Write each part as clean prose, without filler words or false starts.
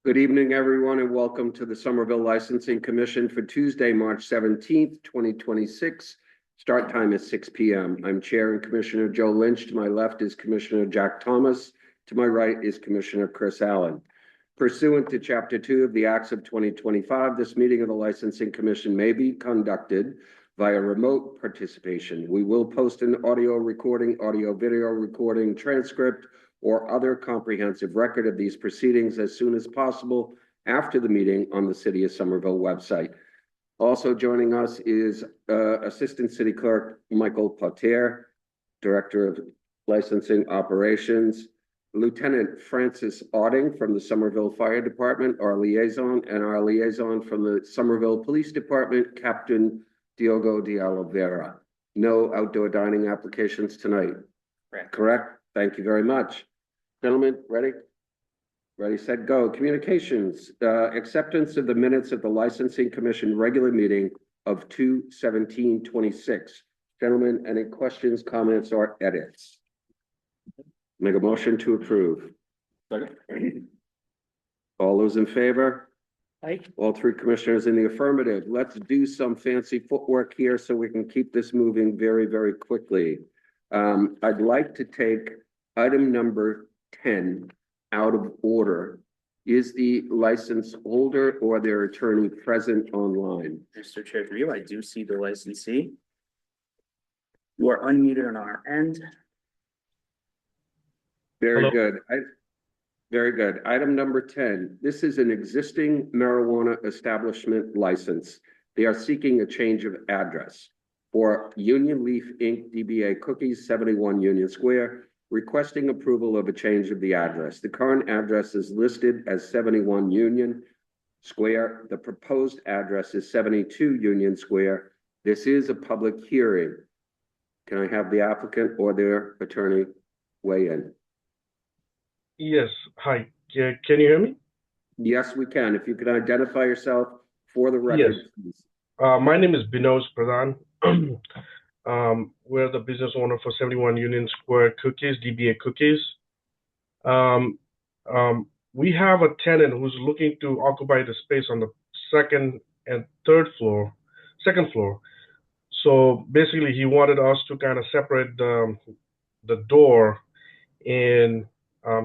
Good evening, everyone, and welcome to the Somerville Licensing Commission for Tuesday, March 17th, 2026. Start time is 6 p.m. I'm Chair and Commissioner Joe Lynch. To my left is Commissioner Jack Thomas. To my right is Commissioner Chris Allen. Pursuant to Chapter 2 of the Acts of 2025, this meeting of the Licensing Commission may be conducted via remote participation. We will post an audio recording, audio-video recording, transcript, or other comprehensive record of these proceedings as soon as possible after the meeting on the City of Somerville website. Also joining us is Assistant City Clerk Michael Potter, Director of Licensing Operations, Lieutenant Francis Auding from the Somerville Fire Department, our liaison, and our liaison from the Somerville Police Department, Captain Diogo de Oliveira. No outdoor dining applications tonight. Correct? Thank you very much. Gentlemen, ready? Ready, set, go. Communications, acceptance of the minutes of the Licensing Commission regular meeting of 2/17/26. Gentlemen, any questions, comments, or edits? Make a motion to approve. Second. All those in favor? Aye. All three commissioners in the affirmative. Let's do some fancy footwork here so we can keep this moving very, very quickly. I'd like to take item number 10 out of order. Is the license holder or their attorney present online? Mr. Chair, through you, I do see the licensee. You are unmuted on our end. Very Hello. good. Very good. Item number 10. This is an existing marijuana establishment license. They are seeking a change of address for Union Leaf Inc. DBA Cookies, 71 Union Square, requesting approval of a change of the address. The current address is listed as 71 Union Square. The proposed address is 72 Union Square. This is a public hearing. Can I have the applicant or their attorney weigh in? Yes, hi. Can you hear me? Yes, we can. If you could identify yourself for the record, Yes. please. My name is Binod Pradhan. We're the business owner for 71 Union Square Cookies, DBA Cookies. We have a tenant who's looking to occupy the space on the second floor. So basically, he wanted us to kind of separate the door, and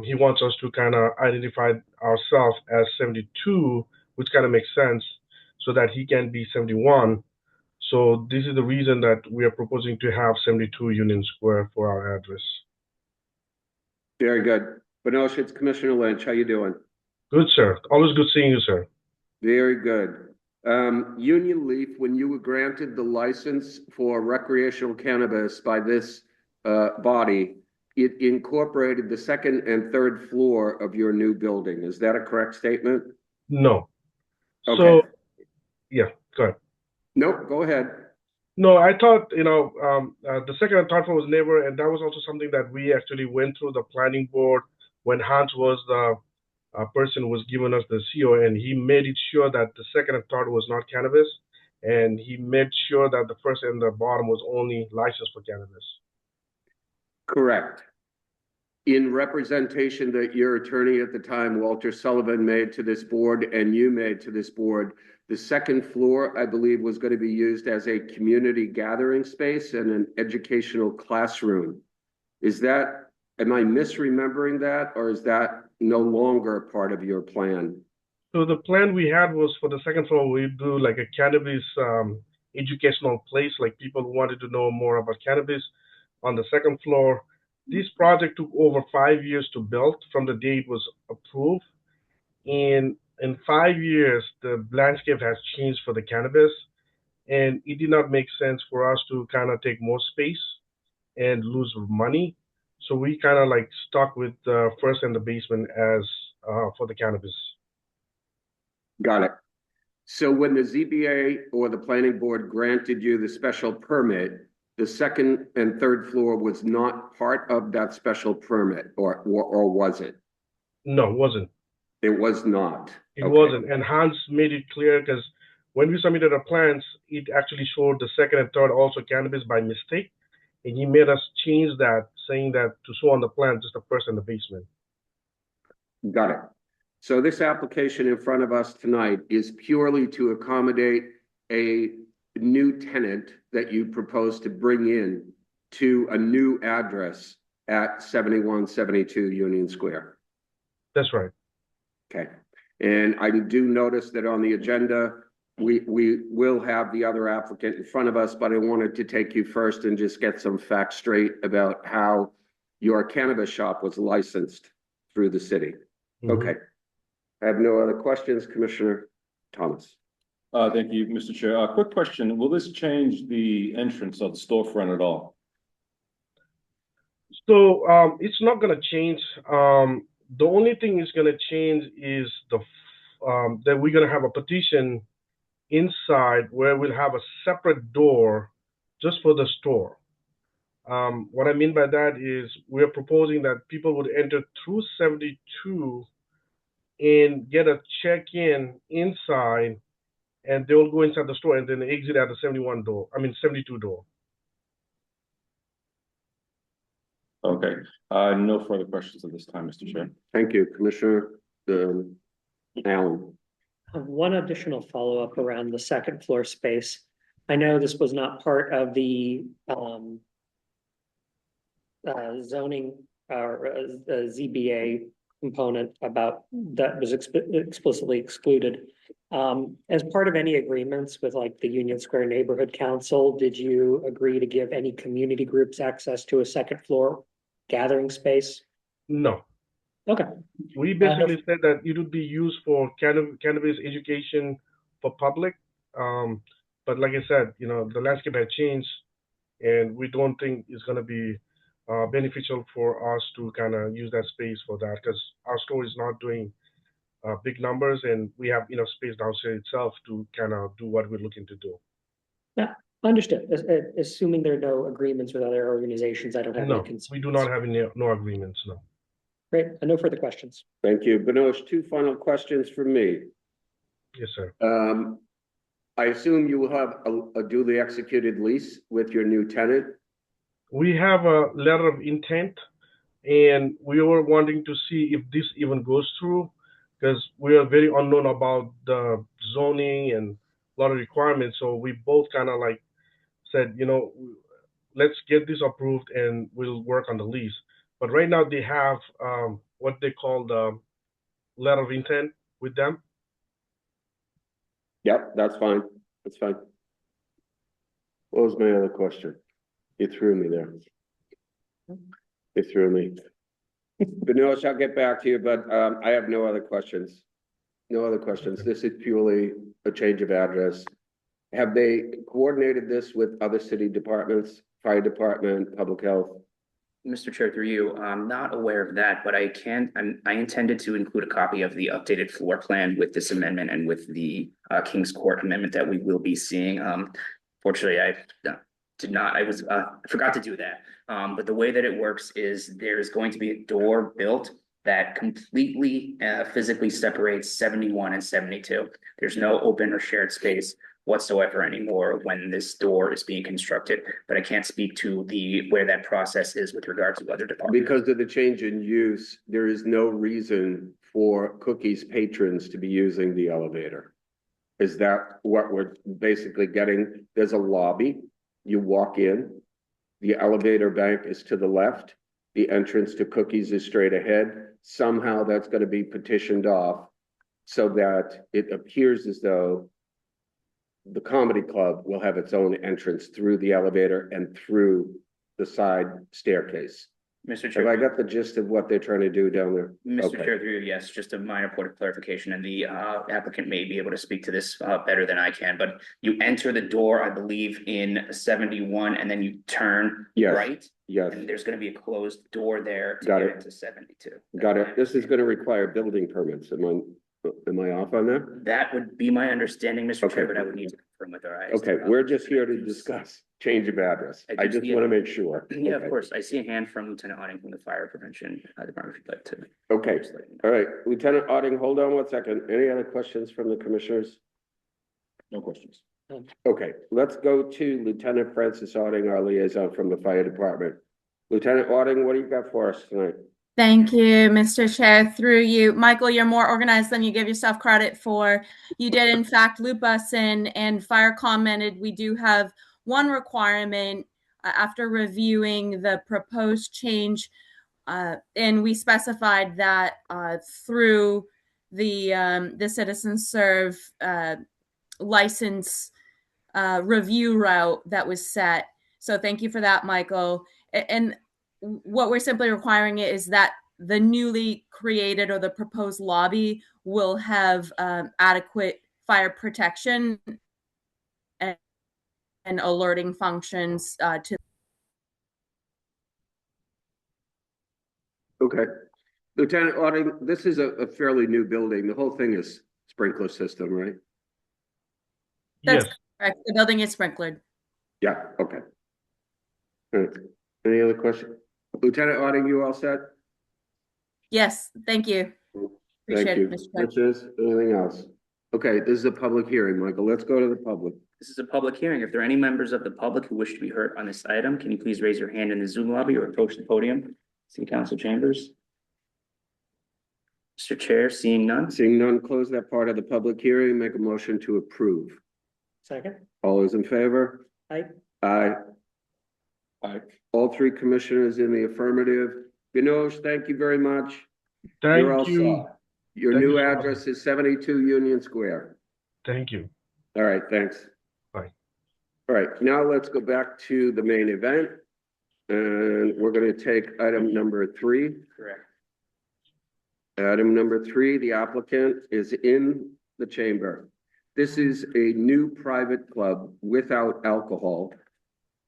he wants us to kind of identify ourselves as 72, which kind of makes sense, so that he can be 71. So this is the reason that we are proposing to have 72 Union Square for our address. Very good. Binoche, it's Commissioner Lynch. How you doing? Good, sir. Always good seeing you, sir. Very good. Union Leaf, when you were granted the license for recreational cannabis by this body, it incorporated the second and third floor of your new building. Is that a correct statement? No. Okay. So, yeah, go ahead. Nope, go ahead. No, I thought, the second and third floor was never, and that was also something that we actually went through the planning board when Hans was the person who was giving us the CO, and he made it sure that the second and third was not cannabis, and he made sure that the first and the bottom was only licensed for cannabis. Correct. In representation that your attorney at the time, Walter Sullivan, made to this board and you made to this board, the second floor, I believe, was going to be used as a community gathering space and an educational classroom. Am I misremembering that, or is that no longer part of your plan? So the plan we had was for the second floor, we'd do like a cannabis educational place, like people who wanted to know more about cannabis on the second floor. This project took over 5 years to build from the day it was approved. And in 5 years, the landscape has changed for the cannabis, and it did not make sense for us to kind of take more space and lose money. So we kind of like stuck with the first and the basement as for the cannabis. Got it. So when the ZBA or the planning board granted you the special permit, the second and third floor was not part of that special permit, or was it? No, it wasn't. It was not. It wasn't. And Hans made it clear, because when we submitted our plans, it actually showed the second and third also cannabis by mistake. And he made us change that, saying that to show on the plan just the first and the basement. Got it. So this application in front of us tonight is purely to accommodate a new tenant that you propose to bring in to a new address at 7172 Union Square. That's right. Okay. And I do notice that on the agenda, we will have the other applicant in front of us, but I wanted to take you first and just get some facts straight about how your cannabis shop was licensed through the city. Okay. I have no other questions, Commissioner Thomas. Thank you, Mr. Chair. Quick question. Will this change the entrance of the storefront at all? So it's not going to change. The only thing is going to change is that we're going to have a petition inside where we'll have a separate door just for the store. What I mean by that is we're proposing that people would enter through 72 and get a check-in inside, and they'll go inside the store and then exit at the 72 door. Okay. No further questions at this time, Mr. Chair. Thank you, Commissioner Allen. One additional follow-up around the second floor space. I know this was not part of the zoning or ZBA component about that was explicitly excluded. As part of any agreements with like the Union Square Neighborhood Council, did you agree to give any community groups access to a second floor gathering space? No. Okay. We basically said that it would be used for cannabis education for public. But like I said, the landscape had changed, and we don't think it's going to be beneficial for us to kind of use that space for that, because our store is not doing big numbers, and we have enough space downstairs itself to kind of do what we're looking to do. Yeah, understood. Assuming there are no agreements with other organizations, I don't have any No, concerns. we do not have no agreements, no. Great, and no further questions. Thank you. Binoche, two final questions from me. Yes, sir. I assume you will have a duly executed lease with your new tenant? We have a letter of intent, and we were wanting to see if this even goes through, because we are very unknown about the zoning and a lot of requirements. So we both kind of like said, let's get this approved and we'll work on the lease. But right now they have what they call the letter of intent with them. Yep, that's fine. That's fine. What was my other question? You threw me there. You threw me. Binoche, I'll get back to you, but I have no other questions. No other questions. This is purely a change of address. Have they coordinated this with other city departments, fire department, public health? Mr. Chair, through you, I'm not aware of that, but I intended to include a copy of the updated floor plan with this amendment and with the King's Court amendment that we will be seeing. Fortunately, I forgot to do that. But the way that it works is there's going to be a door built that completely physically separates 71 and 72. There's no open or shared space whatsoever anymore when this door is being constructed, but I can't speak to where that process is with regard to other departments. Because of the change in use, there is no reason for Cookies patrons to be using the elevator. Is that what we're basically getting? There's a lobby, you walk in, the elevator bank is to the left, the entrance to Cookies is straight ahead. Somehow that's going to be petitioned off so that it appears as though the comedy club will have its own entrance through the elevator and through the side staircase. Mr. Chair. Have I got the gist of what they're trying to do down there? Mr. Okay. Chair, through you, yes, just a minor point of clarification, and the applicant may be able to speak to this better than I can, but you enter the door, I believe, in 71, and then you turn Yes. right. Yes, And there's gonna be a closed door there to Got get it. into 72. got it. This is going to require building permits. Am I off on that? That would be my understanding, Mr. Chair, Okay. but I would need to confirm with our eyes. Okay, we're just here to discuss change of address. I I do just see want it. to make sure. Yeah, of Okay. course. I see a hand from Lieutenant Otting from the Fire Prevention Department, if you'd like to. Okay, just let me know. all right. Lieutenant Otting, hold on one second. Any other questions from the commissioners? No questions. Okay, let's go to Lieutenant Francis Otting, our liaison from the fire department. Lieutenant Otting, what do you got for us tonight? Thank you, Mr. Chair. Through you, Michael, you're more organized than you give yourself credit for. You did, in fact, loop us in, and fire commented we do have one requirement after reviewing the proposed change, and we specified that through the Citizen Serve license review route that was set. So thank you for that, Michael. And what we're simply requiring is that the newly created or the proposed lobby will have adequate fire protection and, alerting functions to. Okay. Lieutenant Auding, this is a fairly new building. The whole thing is sprinkler system, right? Yes, That's correct. The building is sprinkled. Yeah, okay. All right. Any other question? Lieutenant Auding, you all set? Yes, thank you. Thank Appreciate you. it, Mr. Chair. Commissioners, anything else? Okay, this is a public hearing, Michael. Let's go to the public. This is a public hearing. If there are any members of the public who wish to be heard on this item, can you please raise your hand in the Zoom lobby or approach the podium? City Council chambers. Mr. Chair, seeing none. Seeing none, close that part of the public hearing, make a motion to approve. Second. All those in favor? Aye. Aye. Aye. All three commissioners in the affirmative. Binoche, thank you very much. You're all thank you. set. Your Thank you new so much. address is 72 Union Square. Thank you. All right, thanks. Bye. All right, now let's go back to the main event. And we're going to take item number 3. Correct. Item number 3, the applicant is in the chamber. This is a new private club without alcohol,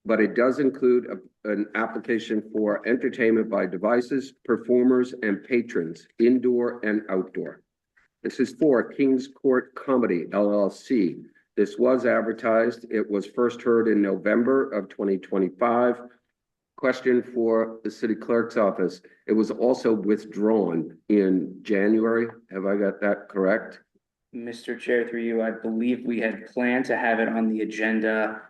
but it does include an application for entertainment by devices, performers, and patrons, indoor and outdoor. This is for Kings Court Comedy, LLC. This was advertised. It was first heard in November of 2025. Question for the city clerk's office. It was also withdrawn in January. Have I got that correct? Mr. Chair, through you, I believe we had planned to have it on the agenda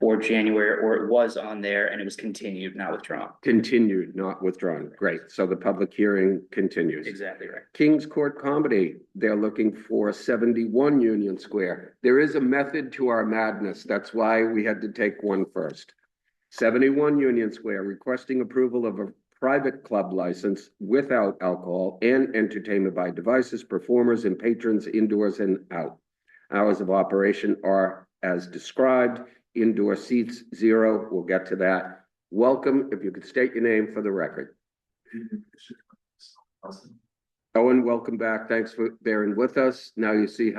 for January, or it was on there and it was continued, not withdrawn. Continued, not withdrawn. Great. So the public hearing continues. Exactly right. Kings Court Comedy, they're looking for 71 Union Square. There is a method to our madness. That's why we had to take one first. 71 Union Square, requesting approval of a private club license without alcohol and entertainment by devices, performers, and patrons indoors and out. Hours of operation are as described. Indoor seats 0. We'll get to that. Welcome. If you could state your name for the record. Owen, welcome back. Thanks for bearing with us. Now you see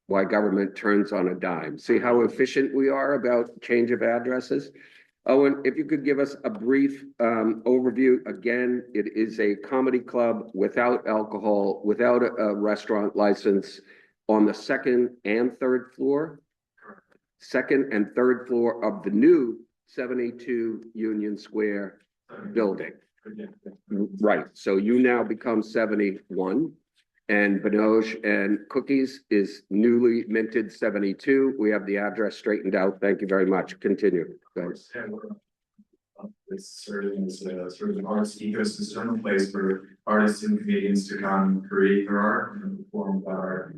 why government turns on a dime. See how efficient we are about change of addresses? Owen, if you could give us a brief overview. Again, it is a comedy club without alcohol, without a restaurant license on the second and third floor. Second and third floor of the new 72 Union Square building. Right. So you now become 71. And Binoche and Cookies is newly minted 72. We have the address straightened out. Thank you very much. Continue. It's serving as a sort of an arts ecosystem, a place for artists and comedians to come create their art and perform their art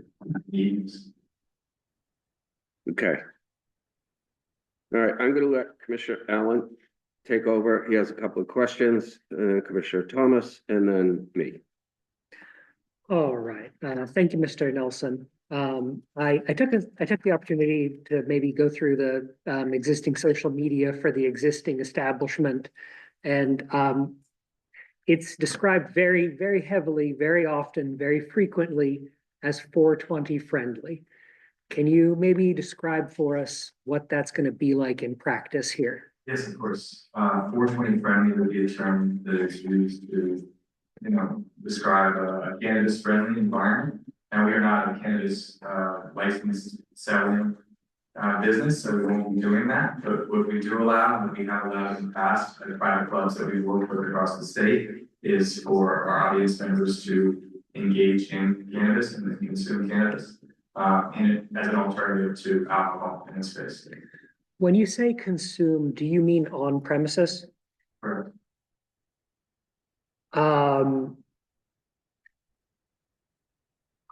needs. Okay. All right, I'm going to let Commissioner Allen take over. He has a couple of questions, Commissioner Thomas, and then me. All right. Thank you, Mr. Nelson. I took the opportunity to maybe go through the existing social media for the existing establishment, and it's described very, very heavily, very often, very frequently as 420 friendly. Can you maybe describe for us what that's going to be like in practice here? Yes, of course. 420 friendly would be a term that is used to, describe a cannabis-friendly environment. And we are not a cannabis licensed selling business, so we won't be doing that. But what we do allow, and what we have allowed in the past at the private clubs that we've worked with across the state, is for our audience members to engage in cannabis and consume cannabis, and as an alternative to alcohol in this space. When you say consume, do you mean on premises? Correct. Um,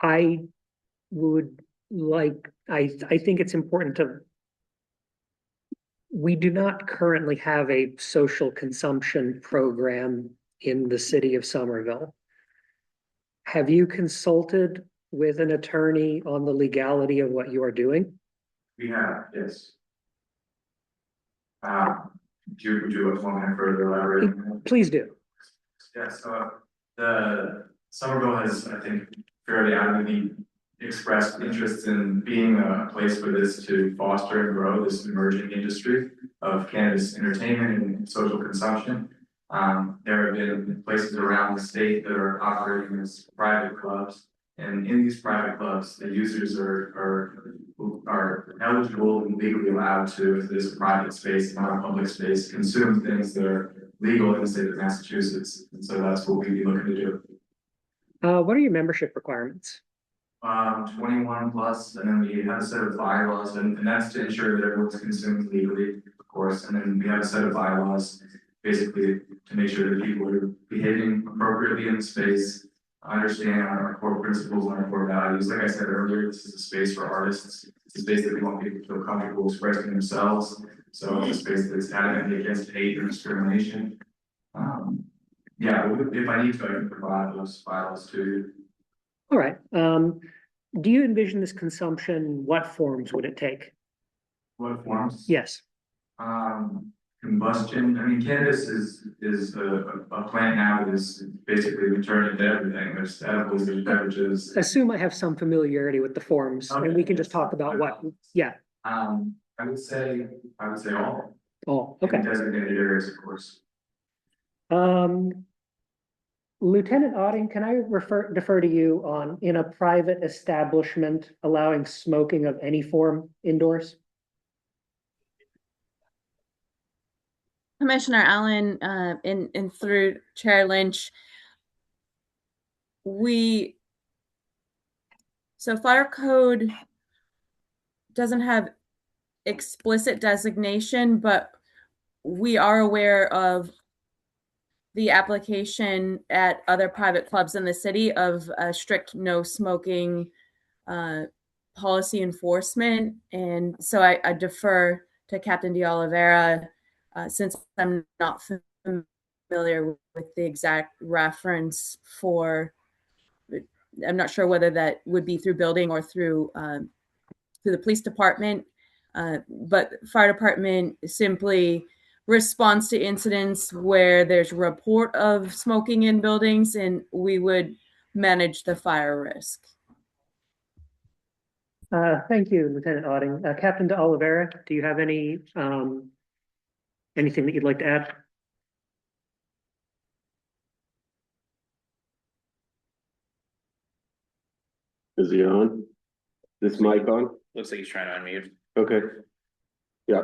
I would like, I think it's important to, we do not currently have a social consumption program in the city of Somerville. Have you consulted with an attorney on the legality of what you are doing? We have, yes. Do you want me to further elaborate on that? Please do. Yes, the Somerville has, I think, fairly adamantly expressed interest in being a place for this to foster and grow this emerging industry of cannabis entertainment and social consumption. There have been places around the state that are operating as private clubs. And in these private clubs, the users are eligible and legally allowed to, if there's a private space, not a public space, consume things that are legal in the state of Massachusetts. And so that's what we'd be looking to do. What are your membership requirements? 21 plus, and then we have a set of bylaws, and that's to ensure that everyone's consumed legally, of course. And then we have a set of bylaws, basically to make sure that people are behaving appropriately in the space, understand our core principles and our core values. Like I said earlier, this is a space for artists. It's a space that we want people to feel comfortable expressing themselves. So it's a space that's adamantly against hate and discrimination. Yeah, if I need to, I can provide those bylaws to you. All right. Do you envision this consumption? What forms would it take? What forms? Yes. Combustion. I mean, cannabis is a plant now that is basically returned to everything. There's edibles, there's beverages. Assume I have some familiarity with the forms, and we can just talk about what. Yeah. I would say all. Oh, okay. In designated areas, of course. Lieutenant Otting, can I defer to you on in a private establishment allowing smoking of any form indoors? Commissioner Allen, and through Chair Lynch, so fire code doesn't have explicit designation, but we are aware of the application at other private clubs in the city of strict no smoking policy enforcement. And so I defer to Captain De Oliveira since I'm not familiar with the exact reference for, I'm not sure whether that would be through building or through the police department, but fire department simply responds to incidents where there's a report of smoking in buildings, and we would manage the fire risk. Thank you, Lieutenant Otting. Captain De Oliveira, do you have any anything that you'd like to add? Is he on? This mic on? Looks like he's trying to unmute. Okay. Yeah.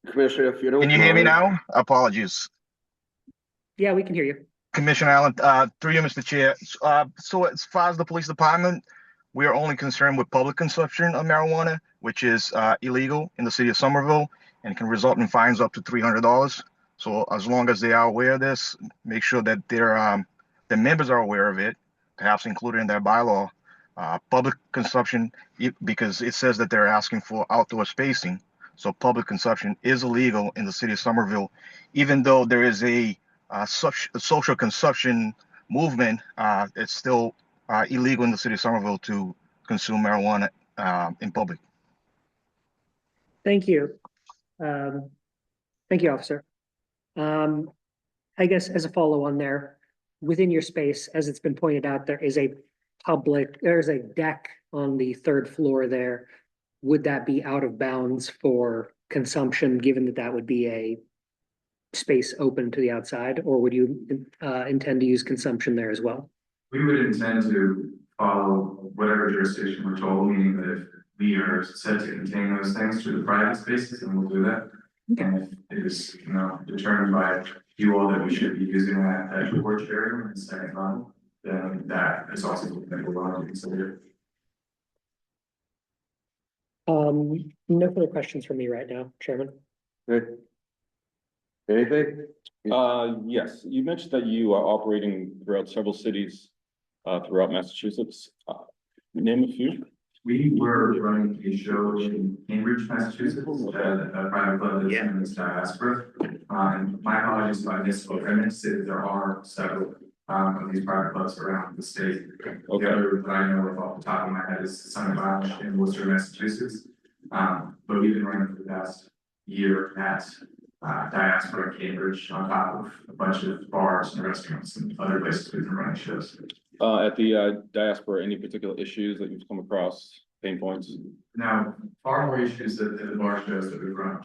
Commissioner, if you don't Can you hear me mind- now? Apologies. Yeah, we can hear you. Commissioner Allen, through you, Mr. Chair. So as far as the police department, we are only concerned with public consumption of marijuana, which is illegal in the city of Somerville and can result in fines up to $300. So as long as they are aware of this, make sure that their members are aware of it, perhaps included in their bylaw. Public consumption, because it says that they're asking for outdoor spacing. So public consumption is illegal in the city of Somerville, even though there is a social consumption movement. It's still illegal in the city of Somerville to consume marijuana in public. Thank you. Thank you, officer. I guess as a follow-on there, within your space, as it's been pointed out, there's a deck on the third floor there. Would that be out of bounds for consumption, given that that would be a space open to the outside, or would you intend to use consumption there as well? We would intend to follow whatever jurisdiction we're told, meaning that if we are set to contain those things through the private spaces, then we'll do that. Okay. And if it is, determined by you all that we should be using that porch area in the second level, then that is also something that we're going to consider. No further questions from me right now, Chairman. Good. Anything? Yes, you mentioned that you are operating throughout several cities, throughout Massachusetts. Name a few. We were running a show in Cambridge, Massachusetts, a private club that's known as Diaspora. And my apologies if I misspoke. I meant to say that there are several of these private clubs around the state. The other that I know of off the top of my head is Somerville in Worcester, Massachusetts. But we've been running for the past year at Diaspora Cambridge on top of a bunch of bars and restaurants and other places we've been running shows. At the Diaspora, any particular issues that you've come across, pain points? Now, far more issues at the bar shows that we've run.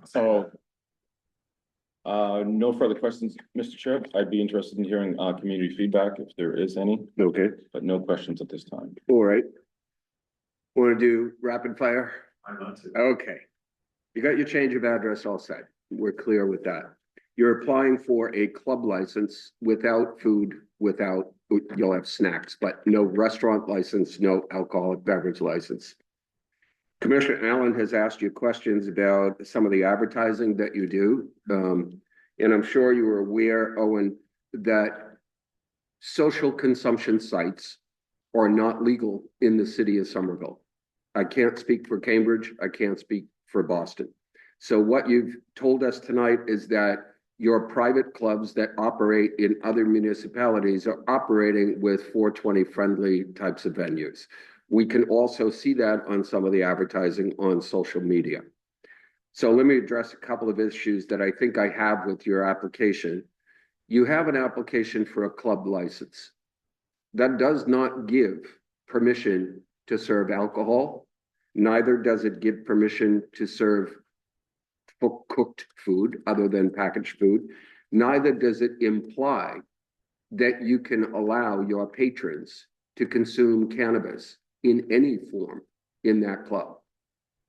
No further questions, Mr. Chair. I'd be interested in hearing community feedback if there is any, Okay, but no questions at this time. all right. Want to do rapid fire? I'd love to. Okay. You got your change of address all set. We're clear with that. You're applying for a club license without food, you'll have snacks, but no restaurant license, no alcoholic beverage license. Commissioner Allen has asked you questions about some of the advertising that you do. And I'm sure you were aware, Owen, that social consumption sites are not legal in the city of Somerville. I can't speak for Cambridge. I can't speak for Boston. So what you've told us tonight is that your private clubs that operate in other municipalities are operating with 420 friendly types of venues. We can also see that on some of the advertising on social media. So let me address a couple of issues that I think I have with your application. You have an application for a club license. That does not give permission to serve alcohol. Neither does it give permission to serve cooked food other than packaged food. Neither does it imply that you can allow your patrons to consume cannabis in any form in that club.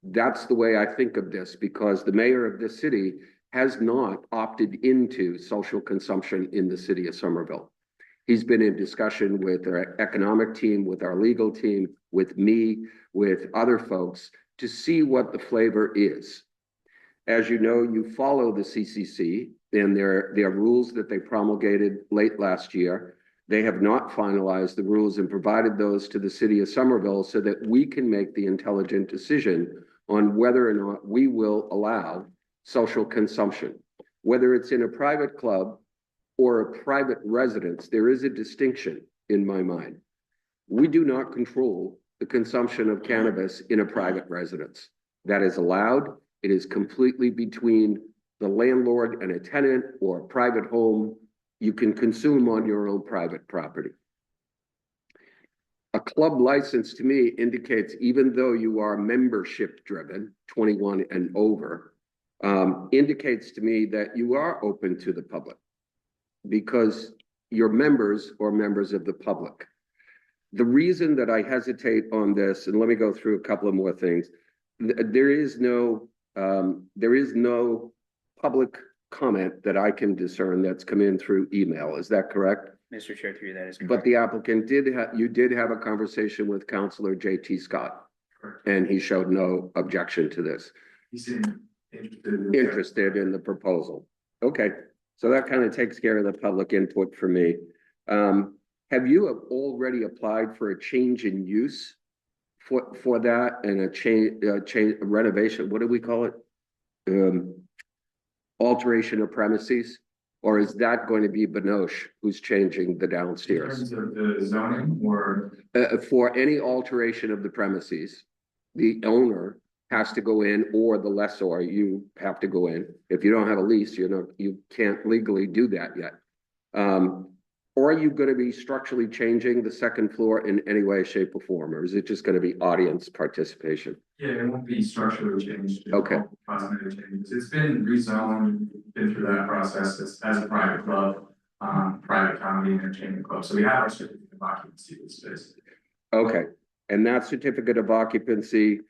That's the way I think of this, because the mayor of this city has not opted into social consumption in the city of Somerville. He's been in discussion with our economic team, with our legal team, with me, with other folks to see what the flavor is. As you know, you follow the CCC and their rules that they promulgated late last year. They have not finalized the rules and provided those to the city of Somerville so that we can make the intelligent decision on whether or not we will allow social consumption. Whether it's in a private club or a private residence, there is a distinction in my mind. We do not control the consumption of cannabis in a private residence. That is allowed. It is completely between the landlord and a tenant or a private home. You can consume on your own private property. A club license to me indicates, even though you are membership driven, 21 and over, indicates to me that you are open to the public because your members are members of the public. The reason that I hesitate on this, and let me go through a couple of more things. There is no public comment that I can discern that's come in through email. Is that correct? Mr. Chair, through you, that is correct. But the applicant you did have a conversation with Councilor J.T. Scott, and he showed no objection to this. He seemed Interested in the proposal. Okay, so that kind of takes care of the public input for me. Have you already applied for a change in use for that and a change renovation? What do we call it? Alteration of premises, or is that going to be Benoche who's changing the downstairs? In terms of the zoning or for any alteration of the premises, the owner has to go in, or the lessor, you have to go in. If you don't have a lease, you can't legally do that yet. Or are you going to be structurally changing the second floor in any way, shape, or form, or is it just going to be audience participation? yeah, it won't be structurally changed. Okay. Cosmetic changes. It's been rezoned, been through that process as a private club, private comedy and entertainment club. So we have our certificate of occupancy of the space. Okay, and that certificate of occupancy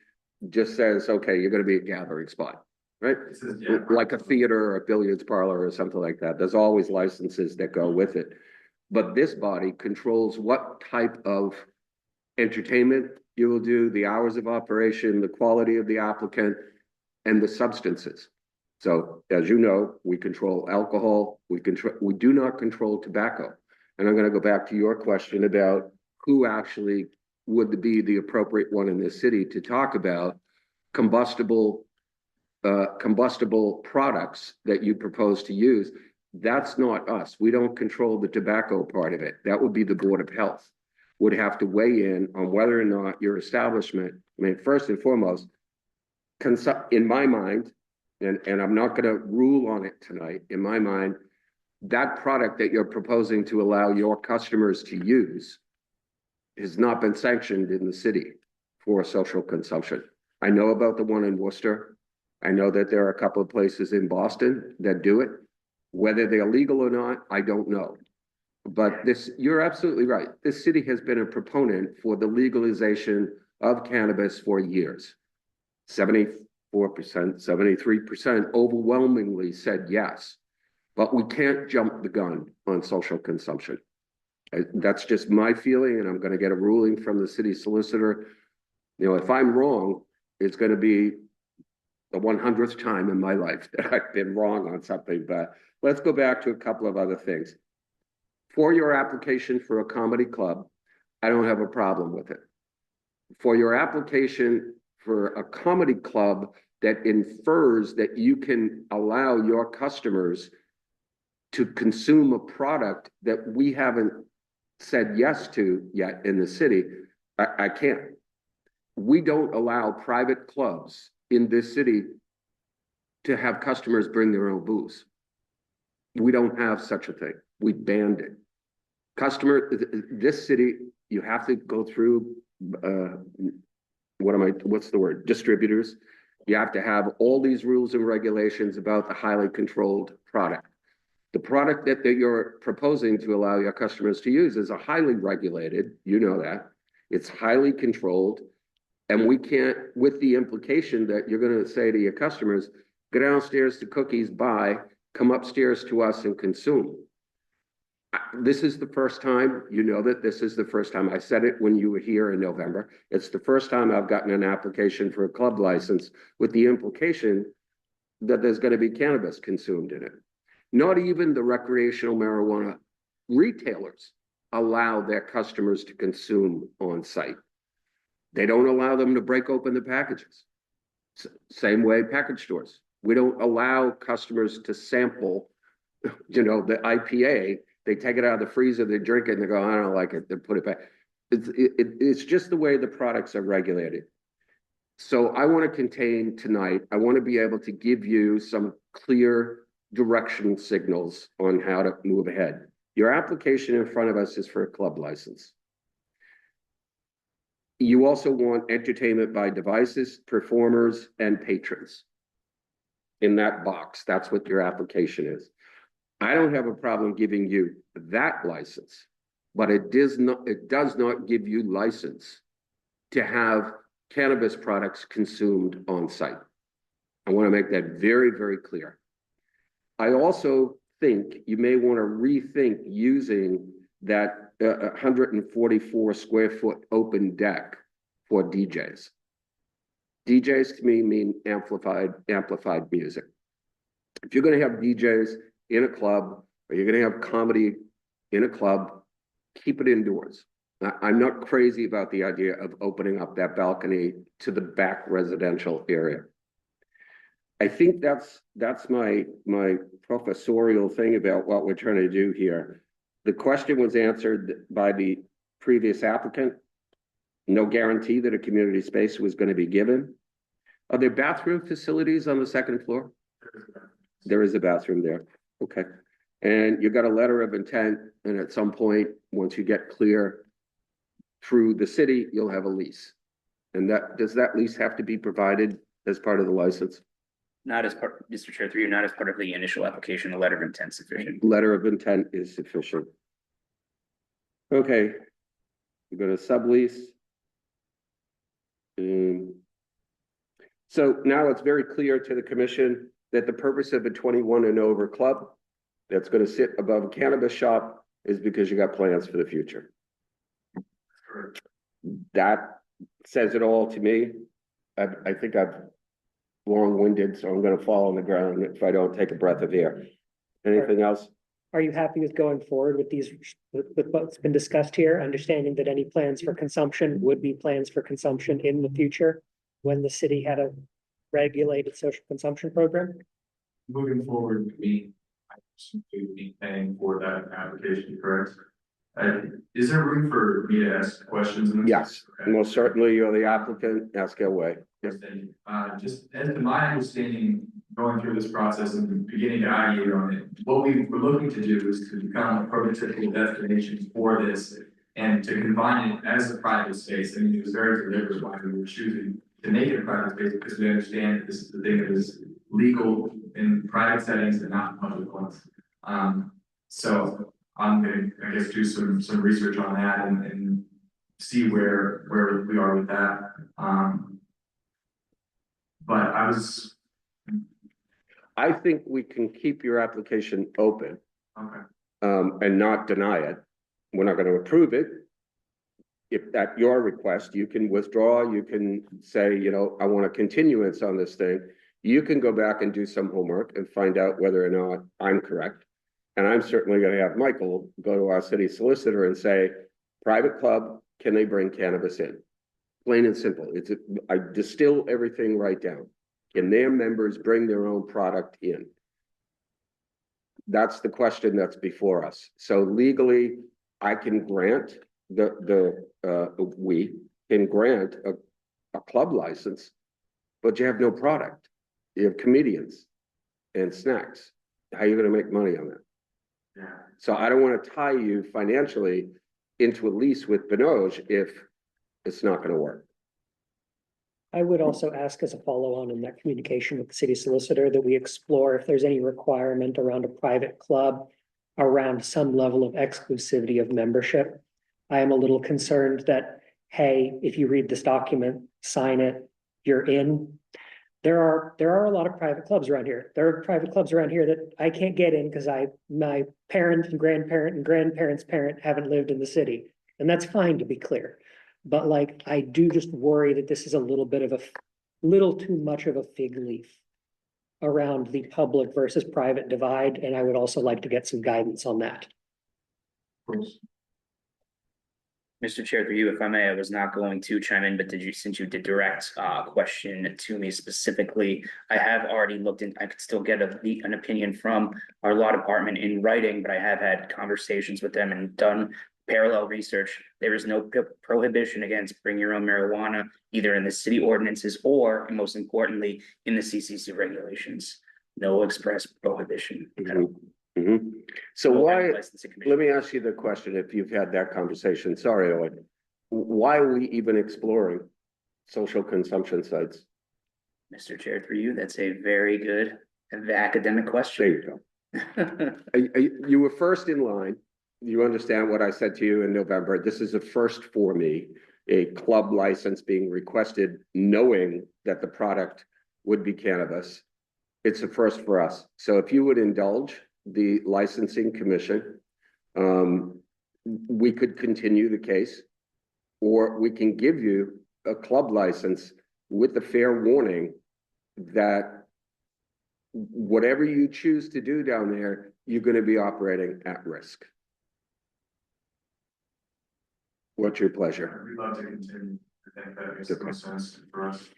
just says, okay, you're going to be a gathering spot, right? It says, yeah, Like a theater or a billiards parlor or something like that. There's always licenses that go with it. But this body controls what type of entertainment you will do, the hours of operation, the quality of the applicant, and the substances. So as you know, we control alcohol, we do not control tobacco. And I'm going to go back to your question about who actually would be the appropriate one in this city to talk about combustible products that you propose to use. That's not us. We don't control the tobacco part of it. That would be the Board of Health would have to weigh in on whether or not your establishment, I mean, first and foremost, in my mind, and I'm not going to rule on it tonight, in my mind, that product that you're proposing to allow your customers to use has not been sanctioned in the city for social consumption. I know about the one in Worcester. I know that there are a couple of places in Boston that do it. Whether they're legal or not, I don't know. But you're absolutely right. This city has been a proponent for the legalization of cannabis for years. 74%, 73% overwhelmingly said yes. But we can't jump the gun on social consumption. That's just my feeling, and I'm going to get a ruling from the city solicitor. You know, if I'm wrong, it's going to be the 100th time in my life that I've been wrong on something. But let's go back to a couple of other things. For your application for a comedy club, I don't have a problem with it. For your application for a comedy club that infers that you can allow your customers to consume a product that we haven't said yes to yet in the city, I can't. We don't allow private clubs in this city to have customers bring their own booze. We don't have such a thing. We banned it. This city, you have to go through, what's the word? Distributors. You have to have all these rules and regulations about the highly controlled product. The product that you're proposing to allow your customers to use is a highly regulated, you know that. It's highly controlled. And we can't, with the implication that you're going to say to your customers, go downstairs to Cookies, buy, come upstairs to us and consume. This is the first time, you know that this is the first time. I said it when you were here in November. It's the first time I've gotten an application for a club license with the implication that there's going to be cannabis consumed in it. Not even the recreational marijuana retailers allow their customers to consume on site. They don't allow them to break open the packages. Same way package stores. We don't allow customers to sample, you know, the IPA. They take it out of the freezer, they drink it, and they go, I don't like it, they put it back. It's just the way the products are regulated. So I want to contain tonight, I want to be able to give you some clear directional signals on how to move ahead. Your application in front of us is for a club license. You also want entertainment by devices, performers, and patrons. In that box, that's what your application is. I don't have a problem giving you that license, but it does not give you license to have cannabis products consumed on site. I want to make that very, very clear. I also think you may want to rethink using that 144 square foot open deck for DJs. DJs to me mean amplified music. If you're going to have DJs in a club, or you're going to have comedy in a club, keep it indoors. I'm not crazy about the idea of opening up that balcony to the back residential area. I think that's my professorial thing about what we're trying to do here. The question was answered by the previous applicant. No guarantee that a community space was going to be given. Are there bathroom facilities on the second floor? There is a bathroom there. Okay. And you got a letter of intent, and at some point, once you get clear through the city, you'll have a lease. And does that lease have to be provided as part of the license? Not as part, Mr. Chair, through you, not as part of the initial application, a letter of intent sufficient. Letter of intent is sufficient. Okay. We're going to sublease. So now it's very clear to the commission that the purpose of a 21 and over club that's going to sit above a cannabis shop is because you got plans for the future. That says it all to me. I think I've long-winded, so I'm gonna fall on the ground if I don't take a breath of air. Anything else? Are you happy with going forward with these, with what's been discussed here, understanding that any plans for consumption would be plans for consumption in the future when the city had a regulated social consumption program? Moving forward, I would be paying for that application, correct? Is there room for me to ask questions? in this? Yes, Okay. most certainly, you're the applicant, ask away. Yes. Just as to my understanding, going through this process and beginning to ideate on it, what we were looking to do is to become a prototypical destination for this and to combine it as a private space. I mean, it was very deliberate why we were choosing to make it a private space, because we understand that this is the thing that is legal in private settings and not public ones. So I'm gonna, I guess, do some research on that and see where we are with that. But I think we can keep your application open, okay. and not deny it. We're not gonna approve it. If at your request, you can withdraw, you can say, you know, I want a continuance on this thing. You can go back and do some homework and find out whether or not I'm correct. And I'm certainly gonna have Michael go to our city solicitor and say, private club, can they bring cannabis in? Plain and simple. I distill everything right down. Can their members bring their own product in? That's the question that's before us. So legally, I can grant we can grant a club license, but you have no product. You have comedians and snacks. How are you gonna make money on that? Yeah. So I don't want to tie you financially into a lease with Benoge if it's not gonna work. I would also ask as a follow-on in that communication with the city solicitor that we explore if there's any requirement around a private club around some level of exclusivity of membership. I am a little concerned that, hey, if you read this document, sign it, you're in. There are a lot of private clubs around here. There are private clubs around here that I can't get in because my parent and grandparents' parent haven't lived in the city. And that's fine, to be clear. But like, I do just worry that this is a little bit of little too much of a fig leaf around the public versus private divide. And I would also like to get some guidance on that. Of course. Mr. Chair, through you, if I may, I was not going to chime in, but since you did direct question to me specifically, I have already looked in, I could still get an opinion from our law department in writing, but I have had conversations with them and done parallel research. There is no prohibition against bring your own marijuana, either in the city ordinances or, and most importantly, in the CCC regulations. No express prohibition. So why, Licensing commission. let me ask you the question, if you've had that conversation, sorry, Owen. Why are we even exploring social consumption sites? Mr. Chair, through you, that's a very good academic question. There you go. You were first in line. You understand what I said to you in November. This is a first for me, a club license being requested, knowing that the product would be cannabis. It's a first for us. So if you would indulge the licensing commission, we could continue the case, or we can give you a club license with the fair warning that whatever you choose to do down there, you're going to be operating at risk. What's your pleasure? We'd love to continue. I think that makes the most sense for us.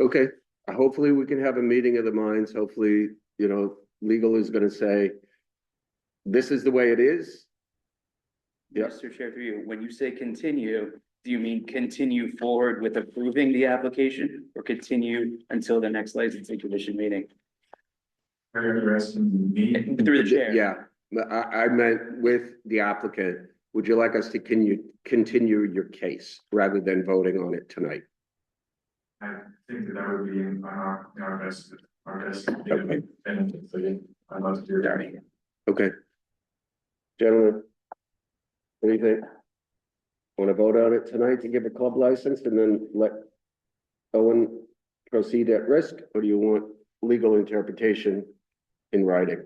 Okay, hopefully we can have a meeting of the minds. Hopefully, you know, legal is going to say, this is the way it is. Yep. Mr. Chair, through you, when you say continue, do you mean continue forward with approving the application or continue until the next licensing commission meeting? Are you interested me? Through the chair. Yeah, I meant with the applicant. Would you like us to continue your case rather than voting on it tonight? I think that would be in our best. Okay. Benefit. So yeah, I'd love to do that. Okay. Gentlemen, what do you think? Want to vote on it tonight to give a club license and then let Owen proceed at risk, or do you want legal interpretation in writing?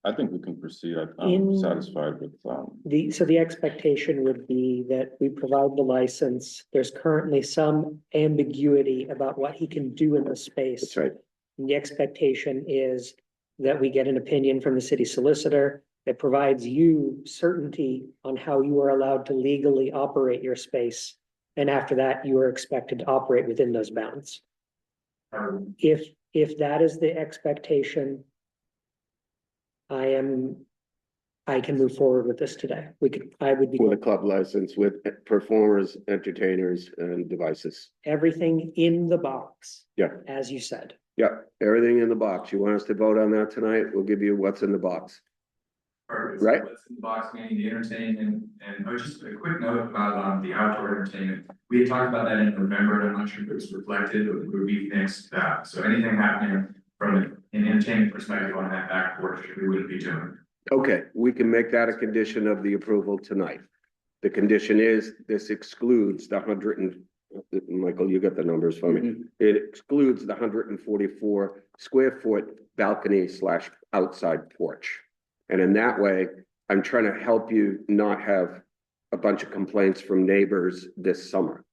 I think we can proceed. I'm In- satisfied with, So the expectation would be that we provide the license. There's currently some ambiguity about what he can do in the space. That's right. And the expectation is that we get an opinion from the city solicitor that provides you certainty on how you are allowed to legally operate your space. And after that, you are expected to operate within those bounds. If that is the expectation, I can move forward with this today. I would be. With a club license with performers, entertainers and devices. Everything in the box. Yeah. As you said. Yeah, everything in the box. You want us to vote on that tonight? We'll give you what's in the box. Perfect. Right. What's in the box, meaning the entertainment, and just a quick note about the outdoor entertainment. We had talked about that in November, and I'm not sure if it was reflected, but we would be next. So anything happening from an entertainment perspective on that back porch, we wouldn't be doing. Okay, we can make that a condition of the approval tonight. The condition is this excludes the Michael, you got the numbers for me. It excludes the 144 square foot balcony / outside porch. And in that way, I'm trying to help you not have a bunch of complaints from neighbors this summer.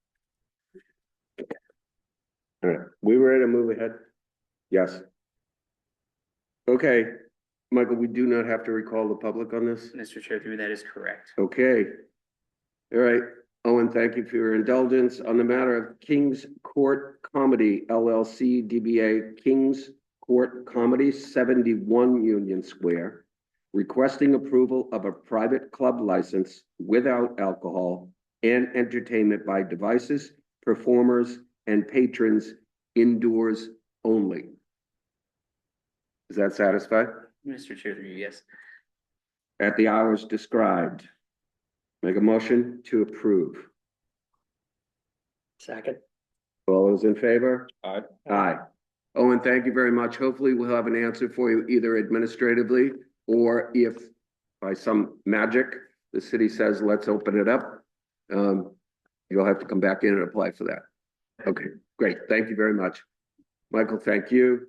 All right, we ready to move ahead? Yes. Okay, Michael, we do not have to recall the public on this? Mr. Chair, through that is correct. Okay. All right, Owen, thank you for your indulgence. On the matter of King's Court Comedy LLC, DBA King's Court Comedy, 71 Union Square, requesting approval of a private club license without alcohol and entertainment by devices, performers, and patrons indoors only. Is that satisfied? Mr. Chair, through you, yes. At the hours described. Make a motion to approve. Second. All those in favor? Aye. Aye. Owen, thank you very much. Hopefully we'll have an answer for you either administratively or if by some magic, the city says, let's open it up. You'll have to come back in and apply for that. Okay, great. Thank you very much. Michael, thank you.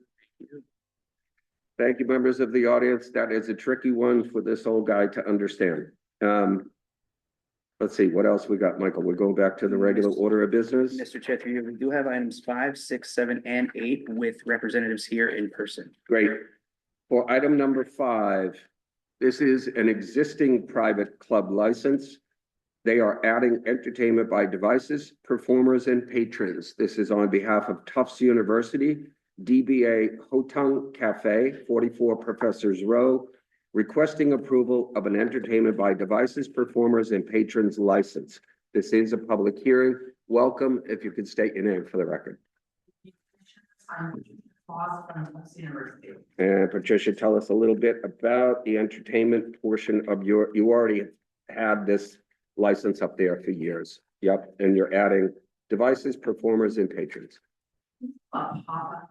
Thank you, members of the audience. That is a tricky one for this old guy to understand. Let's see, what else we got, Michael? We're going back to the regular order of business. Mr. Chair, through you, we do have items 5, 6, 7, and 8 with representatives here in person. Great. For item number 5, this is an existing private club license. They are adding entertainment by devices, performers, and patrons. This is on behalf of Tufts University, DBA Hotung Cafe, 44 Professors Row, requesting approval of an entertainment by devices, performers, and patrons license. This is a public hearing. Welcome. If you could state your name for the record. And Patricia, tell us a little bit about the entertainment portion of you already had this license up there for years. Yep, and you're adding devices, performers, and patrons. Pop up